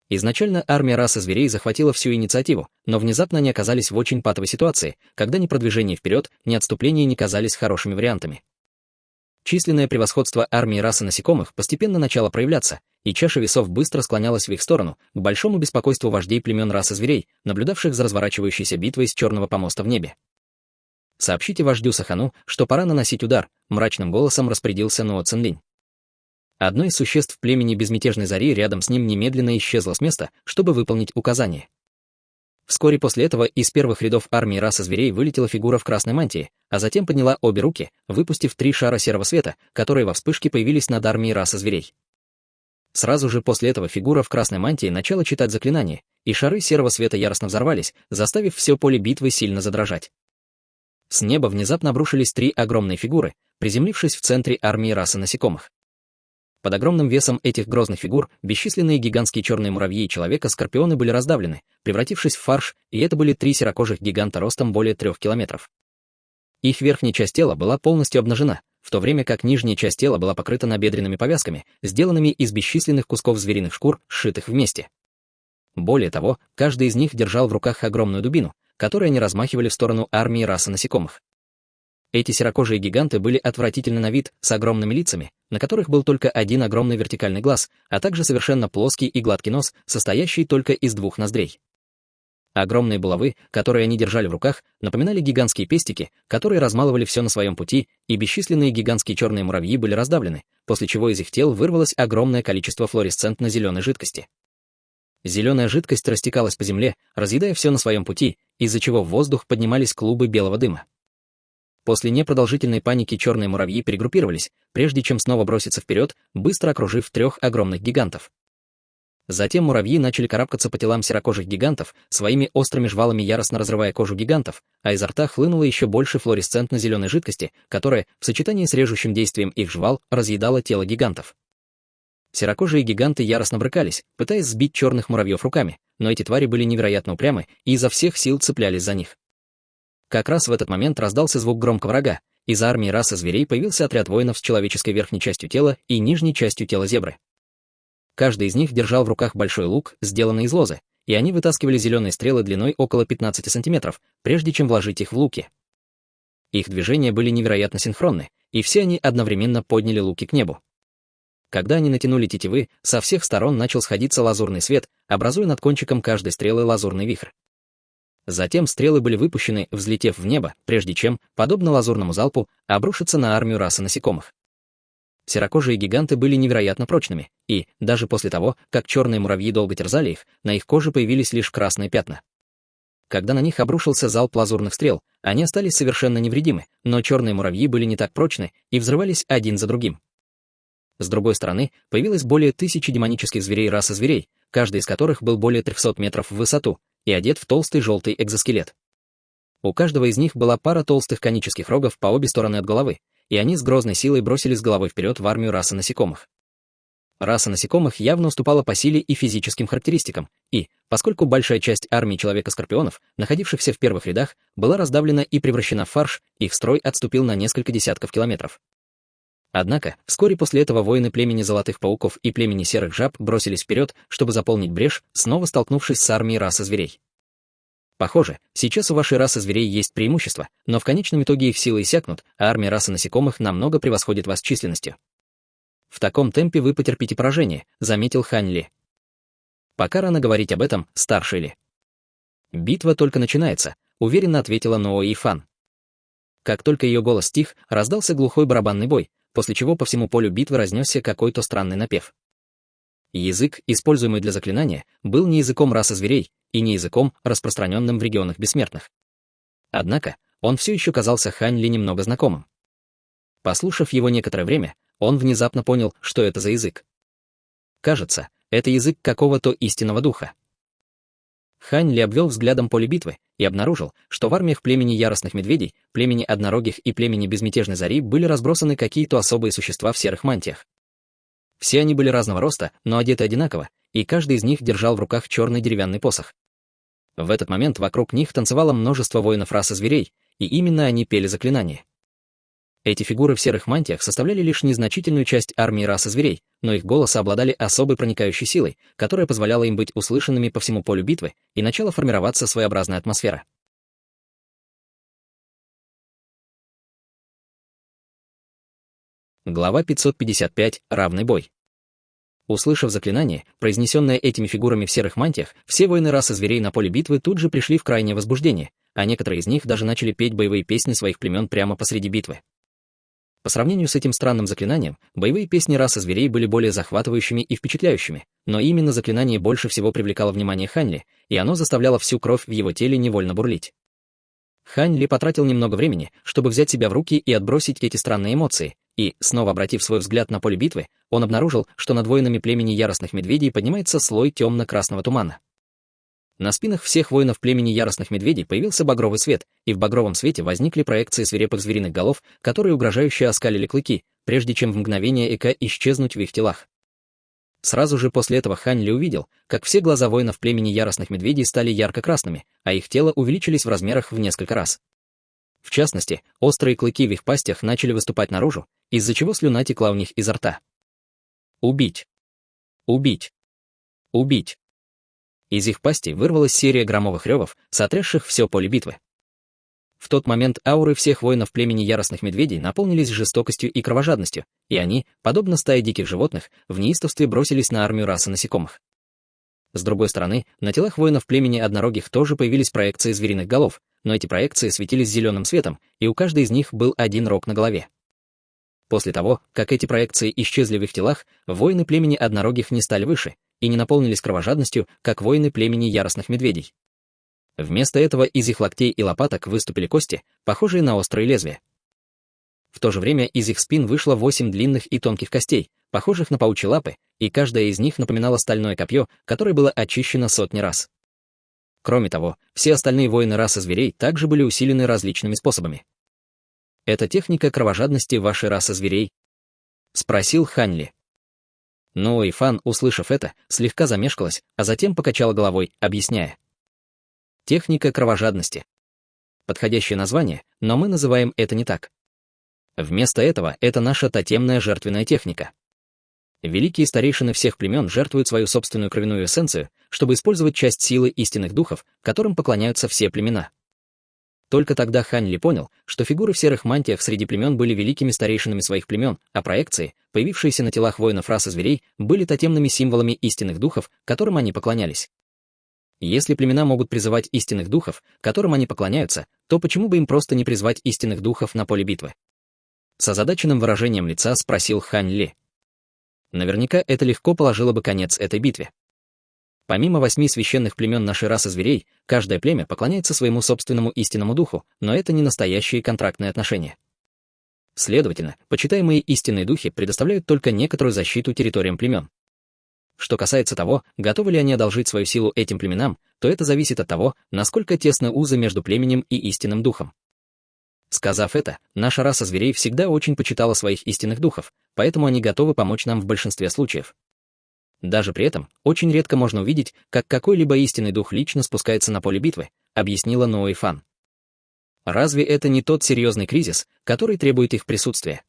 Изначально армия расы зверей захватила всю инициативу, но внезапно они оказались в очень патовой ситуации, когда ни продвижение вперед, ни отступление не казались хорошими вариантами. Численное превосходство армии расы насекомых постепенно начало проявляться, и чаша весов быстро склонялась в их сторону, к большому беспокойству вождей племен расы зверей, наблюдавших за разворачивающейся битвой с черного помоста в небе. «Сообщите вождю Сахану, что пора наносить удар», — мрачным голосом распорядился Ноа Цинлинь. Одно из существ племени Безмятежной Зари рядом с ним немедленно исчезло с места, чтобы выполнить указание. Вскоре после этого из первых рядов армии расы зверей вылетела фигура в красной мантии, а затем подняла обе руки, выпустив 3 шара серого света, которые во вспышке появились над армией расы зверей. Сразу же после этого фигура в красной мантии начала читать заклинание, и шары серого света яростно взорвались, заставив все поле битвы сильно задрожать. С неба внезапно обрушились 3 огромные фигуры, приземлившись в центре армии расы насекомых. Под огромным весом этих грозных фигур бесчисленные гигантские черные муравьи и человека-скорпионы были раздавлены, превратившись в фарш, и это были 3 серокожих гиганта ростом более 3 километров. Их верхняя часть тела была полностью обнажена, в то время как нижняя часть тела была покрыта набедренными повязками, сделанными из бесчисленных кусков звериных шкур, сшитых вместе. Более того, каждый из них держал в руках огромную дубину, которую они размахивали в сторону армии расы насекомых. Эти серокожие гиганты были отвратительны на вид, с огромными лицами, на которых был только один огромный вертикальный глаз, а также совершенно плоский и гладкий нос, состоящий только из 2 ноздрей. Огромные булавы, которые они держали в руках, напоминали гигантские пестики, которые размалывали все на своем пути, и бесчисленные гигантские черные муравьи были раздавлены, после чего из их тел вырвалось огромное количество флуоресцентно-зеленой жидкости. Зеленая жидкость растекалась по земле, разъедая все на своем пути, из-за чего в воздух поднимались клубы белого дыма. После непродолжительной паники черные муравьи перегруппировались, прежде чем снова броситься вперед, быстро окружив 3 огромных гигантов. Затем муравьи начали карабкаться по телам серокожих гигантов, своими острыми жвалами яростно разрывая кожу гигантов, а изо рта хлынуло еще больше флуоресцентно-зеленой жидкости, которая, в сочетании с режущим действием их жвал, разъедала тело гигантов. Серокожие гиганты яростно брыкались, пытаясь сбить черных муравьев руками, но эти твари были невероятно упрямы и изо всех сил цеплялись за них. Как раз в этот момент раздался звук громкого рога. Из армии расы зверей появился отряд воинов с человеческой верхней частью тела и нижней частью тела зебры. Каждый из них держал в руках большой лук, сделанный из лозы, и они вытаскивали зеленые стрелы длиной около 15 сантиметров, прежде чем вложить их в луки. Их движения были невероятно синхронны, и все они одновременно подняли луки к небу. Когда они натянули тетивы, со всех сторон начал сходиться лазурный свет, образуя над кончиком каждой стрелы лазурный вихрь. Затем стрелы были выпущены, взлетев в небо, прежде чем, подобно лазурному залпу, обрушиться на армию расы насекомых. Серокожие гиганты были невероятно прочными, и, даже после того, как черные муравьи долго терзали их, на их коже появились лишь красные пятна. Когда на них обрушился залп лазурных стрел, они остались совершенно невредимы, но черные муравьи были не так прочны и взрывались один за другим. С другой стороны, появилось более 1000 демонических зверей расы зверей, каждый из которых был более 300 метров в высоту, и одет в толстый желтый экзоскелет. У каждого из них была пара толстых конических рогов по обе стороны от головы, и они с грозной силой бросились головой вперед в армию расы насекомых. Раса насекомых явно уступала по силе и физическим характеристикам, и, поскольку большая часть армии Человека-скорпионов, находившихся в первых рядах, была раздавлена и превращена в фарш, их строй отступил на несколько десятков километров. Однако, вскоре после этого воины племени Золотых Пауков и племени Серых Жаб бросились вперед, чтобы заполнить брешь, снова столкнувшись с армией расы зверей. Похоже, сейчас у вашей расы зверей есть преимущество, но в конечном итоге их силы иссякнут, а армия расы насекомых намного превосходит вас численностью. В таком темпе вы потерпите поражение, заметил Хань Ли. Пока рано говорить об этом, старший Ли. Битва только начинается, уверенно ответила Ноа Ифан. Как только ее голос стих, раздался глухой барабанный бой, после чего по всему полю битвы разнесся какой-то странный напев. Язык, используемый для заклинания, был не языком расы зверей и не языком, распространенным в регионах бессмертных. Однако, он все еще казался Хань Ли немного знакомым. Послушав его некоторое время, он внезапно понял, что это за язык. Кажется, это язык какого-то истинного духа. Хань Ли обвел взглядом поле битвы и обнаружил, что в армиях племени Яростных Медведей, племени Однорогих и племени Безмятежной Зари были разбросаны какие-то особые существа в серых мантиях. Все они были разного роста, но одеты одинаково, и каждый из них держал в руках черный деревянный посох. В этот момент вокруг них танцевало множество воинов расы зверей, и именно они пели заклинания. Эти фигуры в серых мантиях составляли лишь незначительную часть армии расы зверей, но их голоса обладали особой проникающей силой, которая позволяла им быть услышанными по всему полю битвы, и начала формироваться своеобразная атмосфера. Глава 555. Равный бой. Услышав заклинание, произнесенное этими фигурами в серых мантиях, все воины расы зверей на поле битвы тут же пришли в крайнее возбуждение, а некоторые из них даже начали петь боевые песни своих племен прямо посреди битвы. По сравнению с этим странным заклинанием, боевые песни расы зверей были более захватывающими и впечатляющими, но именно заклинание больше всего привлекало внимание Хань Ли, и оно заставляло всю кровь в его теле невольно бурлить. Хань Ли потратил немного времени, чтобы взять себя в руки и отбросить эти странные эмоции, и, снова обратив свой взгляд на поле битвы, он обнаружил, что над воинами племени Яростных Медведей поднимается слой темно-красного тумана. На спинах всех воинов племени Яростных Медведей появился багровый свет, и в багровом свете возникли проекции свирепых звериных голов, которые угрожающе оскалили клыки, прежде чем в мгновение эка исчезнуть в их телах. Сразу же после этого Хань Ли увидел, как все глаза воинов племени Яростных Медведей стали ярко-красными, а их тела увеличились в размерах в несколько раз. В частности, острые клыки в их пастях начали выступать наружу, из-за чего слюна текла у них изо рта. Убить! Убить! Убить! Из их пасти вырвалась серия громовых ревов, сотрясших все поле битвы. В тот момент ауры всех воинов племени Яростных Медведей наполнились жестокостью и кровожадностью, и они, подобно стае диких животных, в неистовстве бросились на армию расы насекомых. С другой стороны, на телах воинов племени Однорогих тоже появились проекции звериных голов, но эти проекции светились зеленым светом, и у каждой из них был один рог на голове. После того, как эти проекции исчезли в их телах, воины племени Однорогих не стали выше и не наполнились кровожадностью, как воины племени Яростных Медведей. Вместо этого из их локтей и лопаток выступили кости, похожие на острые лезвия. В то же время из их спин вышло 8 длинных и тонких костей, похожих на паучьи лапы, и каждая из них напоминала стальное копье, которое было очищено сотни раз. Кроме того, все остальные воины расы зверей также были усилены различными способами. «Это техника кровожадности вашей расы зверей?» — спросил Хань Ли. Но Ифан, услышав это, слегка замешкалась, а затем покачала головой, объясняя. Техника кровожадности. Подходящее название, но мы называем это не так. Вместо этого это наша тотемная жертвенная техника. Великие старейшины всех племен жертвуют свою собственную кровяную эссенцию, чтобы использовать часть силы истинных духов, которым поклоняются все племена. Только тогда Хань Ли понял, что фигуры в серых мантиях среди племен были великими старейшинами своих племен, а проекции, появившиеся на телах воинов расы зверей, были тотемными символами истинных духов, которым они поклонялись. Если племена могут призывать истинных духов, которым они поклоняются, то почему бы им просто не призвать истинных духов на поле битвы? С озадаченным выражением лица спросил Хань Ли. Наверняка это легко положило бы конец этой битве. Помимо 8 священных племен нашей расы зверей, каждое племя поклоняется своему собственному истинному духу, но это не настоящие контрактные отношения. Следовательно, почитаемые истинные духи предоставляют только некоторую защиту территориям племен. Что касается того, готовы ли они одолжить свою силу этим племенам, то это зависит от того, насколько тесны узы между племенем и истинным духом. Сказав это, наша раса зверей всегда очень почитала своих истинных духов, поэтому они готовы помочь нам в большинстве случаев. Даже при этом очень редко можно увидеть, как какой-либо истинный дух лично спускается на поле битвы, объяснила Ноэ Фан. Разве это не тот серьезный кризис, который требует их присутствия?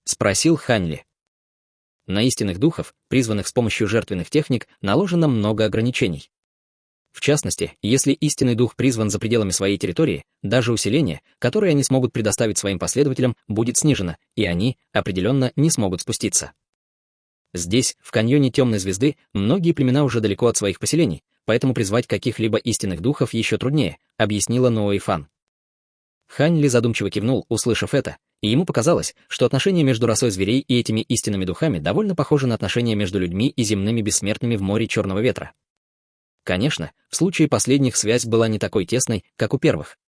Спросил Хань Ли. На истинных духов, призванных с помощью жертвенных техник, наложено много ограничений. В частности, если истинный дух призван за пределами своей территории, даже усиление, которое они смогут предоставить своим последователям, будет снижено, и они, определенно, не смогут спуститься. Здесь, в каньоне Темной Звезды, многие племена уже далеко от своих поселений, поэтому призвать каких-либо истинных духов еще труднее, объяснила Ноэ Фан. Хань Ли задумчиво кивнул, услышав это, и ему показалось, что отношения между расой зверей и этими истинными духами довольно похожи на отношения между людьми и земными бессмертными в море Черного Ветра. Конечно, в случае последних связь была не такой тесной, как у первых.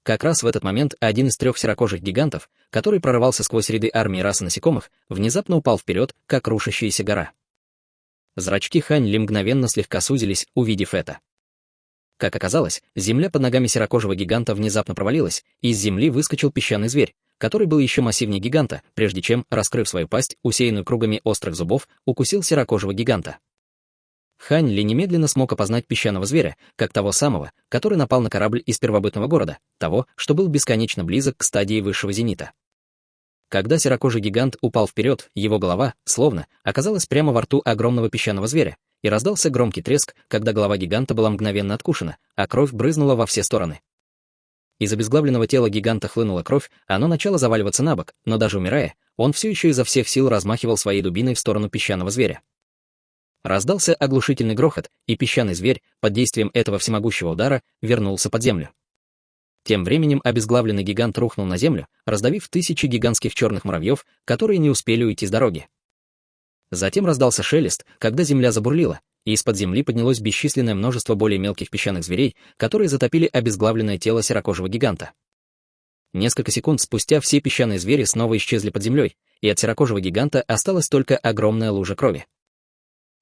Как раз в этот момент один из 3 серокожих гигантов, который прорывался сквозь ряды армии расы насекомых, внезапно упал вперед, как рушащаяся гора. Зрачки Хань Ли мгновенно слегка сузились, увидев это. Как оказалось, земля под ногами серокожего гиганта внезапно провалилась, и из земли выскочил песчаный зверь, который был еще массивнее гиганта, прежде чем, раскрыв свою пасть, усеянную кругами острых зубов, укусил серокожего гиганта. Хань Ли немедленно смог опознать песчаного зверя, как того самого, который напал на корабль из первобытного города, того, что был бесконечно близок к стадии высшего зенита. Когда серокожий гигант упал вперед, его голова, словно, оказалась прямо во рту огромного песчаного зверя, и раздался громкий треск, когда голова гиганта была мгновенно откушена, а кровь брызнула во все стороны. Из обезглавленного тела гиганта хлынула кровь, оно начало заваливаться на бок, но даже умирая, он все еще изо всех сил размахивал своей дубиной в сторону песчаного зверя. Раздался оглушительный грохот, и песчаный зверь, под действием этого всемогущего удара, вернулся под землю. Тем временем обезглавленный гигант рухнул на землю, раздавив тысячи гигантских черных муравьев, которые не успели уйти с дороги. Затем раздался шелест, когда земля забурлила, и из-под земли поднялось бесчисленное множество более мелких песчаных зверей, которые затопили обезглавленное тело серокожего гиганта. Несколько секунд спустя все песчаные звери снова исчезли под землей, и от серокожего гиганта осталась только огромная лужа крови.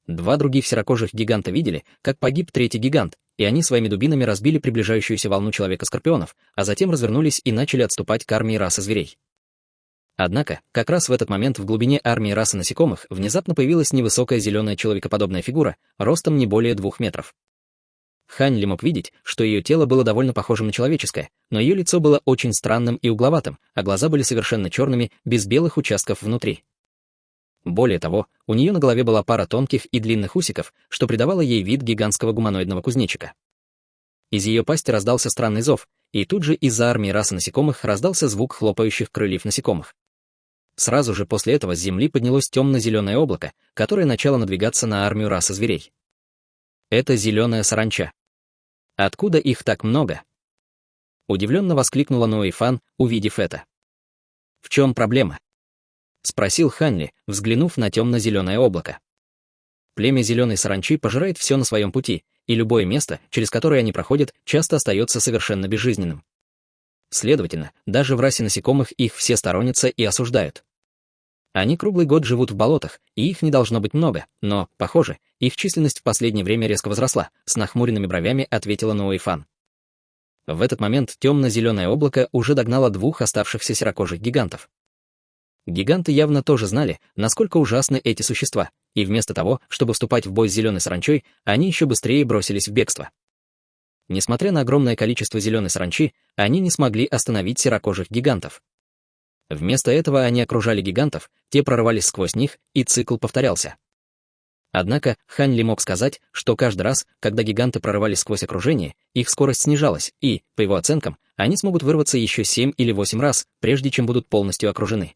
2 других серокожих гиганта видели, как погиб 3-й гигант, и они своими дубинами разбили приближающуюся волну человека-скорпионов, а затем развернулись и начали отступать к армии расы зверей. Однако, как раз в этот момент в глубине армии расы насекомых внезапно появилась невысокая зеленая человекоподобная фигура, ростом не более 2 метров. Хань Ли мог видеть, что ее тело было довольно похожим на человеческое, но ее лицо было очень странным и угловатым, а глаза были совершенно черными, без белых участков внутри. Более того, у нее на голове была пара тонких и длинных усиков, что придавало ей вид гигантского гуманоидного кузнечика. Из ее пасти раздался странный зов, и тут же из-за армии расы насекомых раздался звук хлопающих крыльев насекомых. Сразу же после этого с земли поднялось темно-зеленое облако, которое начало надвигаться на армию расы зверей. Это зеленая саранча. Откуда их так много? Удивленно воскликнула Ноэ Фан, увидев это. В чем проблема? Спросил Хань Ли, взглянув на темно-зеленое облако. Племя зеленой саранчи пожирает все на своем пути, и любое место, через которое они проходят, часто остается совершенно безжизненным. Следовательно, даже в расе насекомых их все сторонятся и осуждают. Они круглый год живут в болотах, и их не должно быть много, но, похоже, их численность в последнее время резко возросла, с нахмуренными бровями ответила Ноэ Фан. В этот момент темно-зеленое облако уже догнало 2 оставшихся серокожих гигантов. Гиганты явно тоже знали, насколько ужасны эти существа, и вместо того, чтобы вступать в бой с зеленой саранчой, они еще быстрее бросились в бегство. Несмотря на огромное количество зеленой саранчи, они не смогли остановить серокожих гигантов. Вместо этого они окружали гигантов, те прорывались сквозь них, и цикл повторялся. Однако Хань Ли мог сказать, что каждый раз, когда гиганты прорывались сквозь окружение, их скорость снижалась, и, по его оценкам, они смогут вырваться еще 7 или 8 раз, прежде чем будут полностью окружены.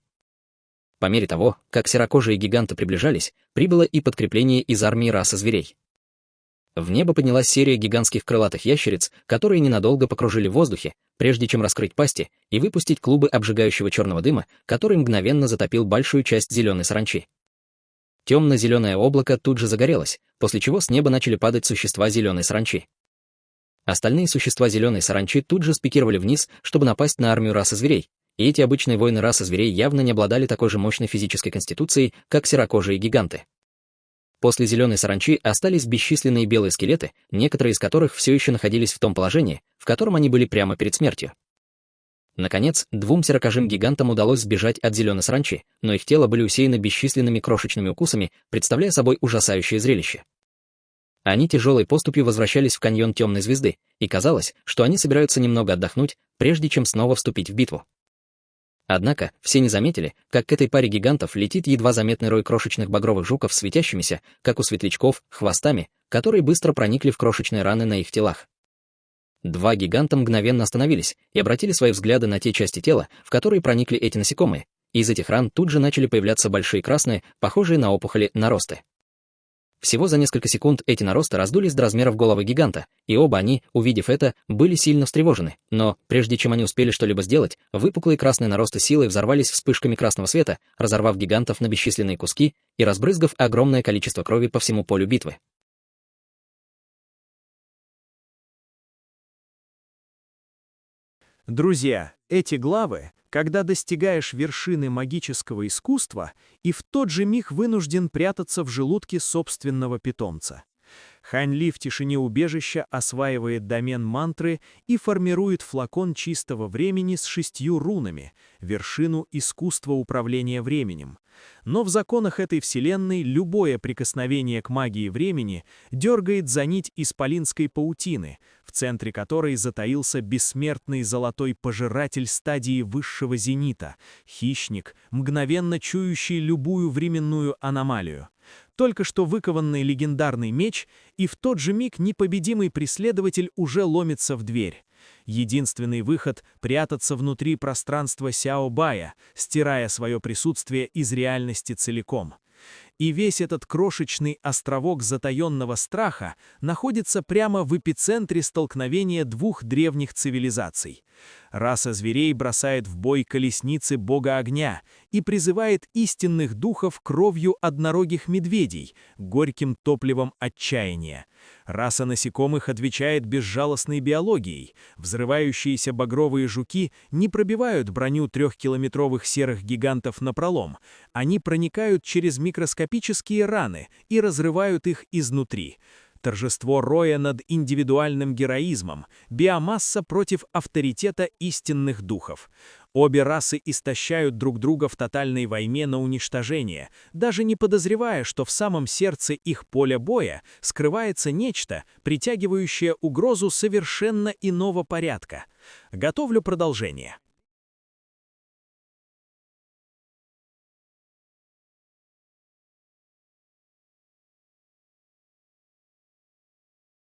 По мере того, как серокожие гиганты приближались, прибыло и подкрепление из армии расы зверей. В небо поднялась серия гигантских крылатых ящериц, которые ненадолго покружили в воздухе, прежде чем раскрыть пасти и выпустить клубы обжигающего черного дыма, который мгновенно затопил большую часть зеленой саранчи. Темно-зеленое облако тут же загорелось, после чего с неба начали падать существа зеленой саранчи. Остальные существа зеленой саранчи тут же спикировали вниз, чтобы напасть на армию расы зверей, и эти обычные воины расы зверей явно не обладали такой же мощной физической конституцией, как серокожие гиганты. После зеленой саранчи остались бесчисленные белые скелеты, некоторые из которых все еще находились в том положении, в котором они были прямо перед смертью. Наконец, двум серокожим гигантам удалось сбежать от зеленой саранчи, но их тела были усеяны бесчисленными крошечными укусами, представляя собой ужасающее зрелище. Они тяжелой поступью возвращались в каньон Темной Звезды, и казалось, что они собираются немного отдохнуть, прежде чем снова вступить в битву. Однако все не заметили, как к этой паре гигантов летит едва заметный рой крошечных багровых жуков, светящимися, как у светлячков, хвостами, которые быстро проникли в крошечные раны на их телах. Два гиганта мгновенно остановились и обратили свои взгляды на те части тела, в которые проникли эти насекомые, и из этих ран тут же начали появляться большие красные, похожие на опухоли, наросты. Всего за несколько секунд эти наросты раздулись до размеров головы гиганта, и оба они, увидев это, были сильно встревожены, но, прежде чем они успели что-либо сделать, выпуклые красные наросты силой взорвались вспышками красного света, разорвав гигантов на бесчисленные куски и разбрызгав огромное количество крови по всему полю битвы. Друзья, эти главы, когда достигаешь вершины магического искусства и в тот же миг вынужден прятаться в желудке собственного питомца. Хань Ли в тишине убежища осваивает домен мантры и формирует флакон чистого времени с 6 рунами, вершину искусства управления временем. Но в законах этой вселенной любое прикосновение к магии времени дергает за нить исполинской паутины, в центре которой затаился бессмертный золотой пожиратель стадии высшего зенита, хищник, мгновенно чующий любую временную аномалию. Только что выкованный легендарный меч, и в тот же миг непобедимый преследователь уже ломится в дверь. Единственный выход — прятаться внутри пространства Сяо-Бая, стирая свое присутствие из реальности целиком. И весь этот крошечный островок затаенного страха находится прямо в эпицентре столкновения двух древних цивилизаций. Раса зверей бросает в бой колесницы бога огня и призывает истинных духов кровью однорогих медведей, горьким топливом отчаяния. Раса насекомых отвечает безжалостной биологией. Взрывающиеся багровые жуки не пробивают броню 3-километровых серых гигантов напролом. Они проникают через микроскопические раны и разрывают их изнутри. Торжество роя над индивидуальным героизмом, биомасса против авторитета истинных духов. Обе расы истощают друг друга в тотальной войне на уничтожение, даже не подозревая, что в самом сердце их поля боя скрывается нечто, притягивающее угрозу совершенно иного порядка. Готовлю продолжение.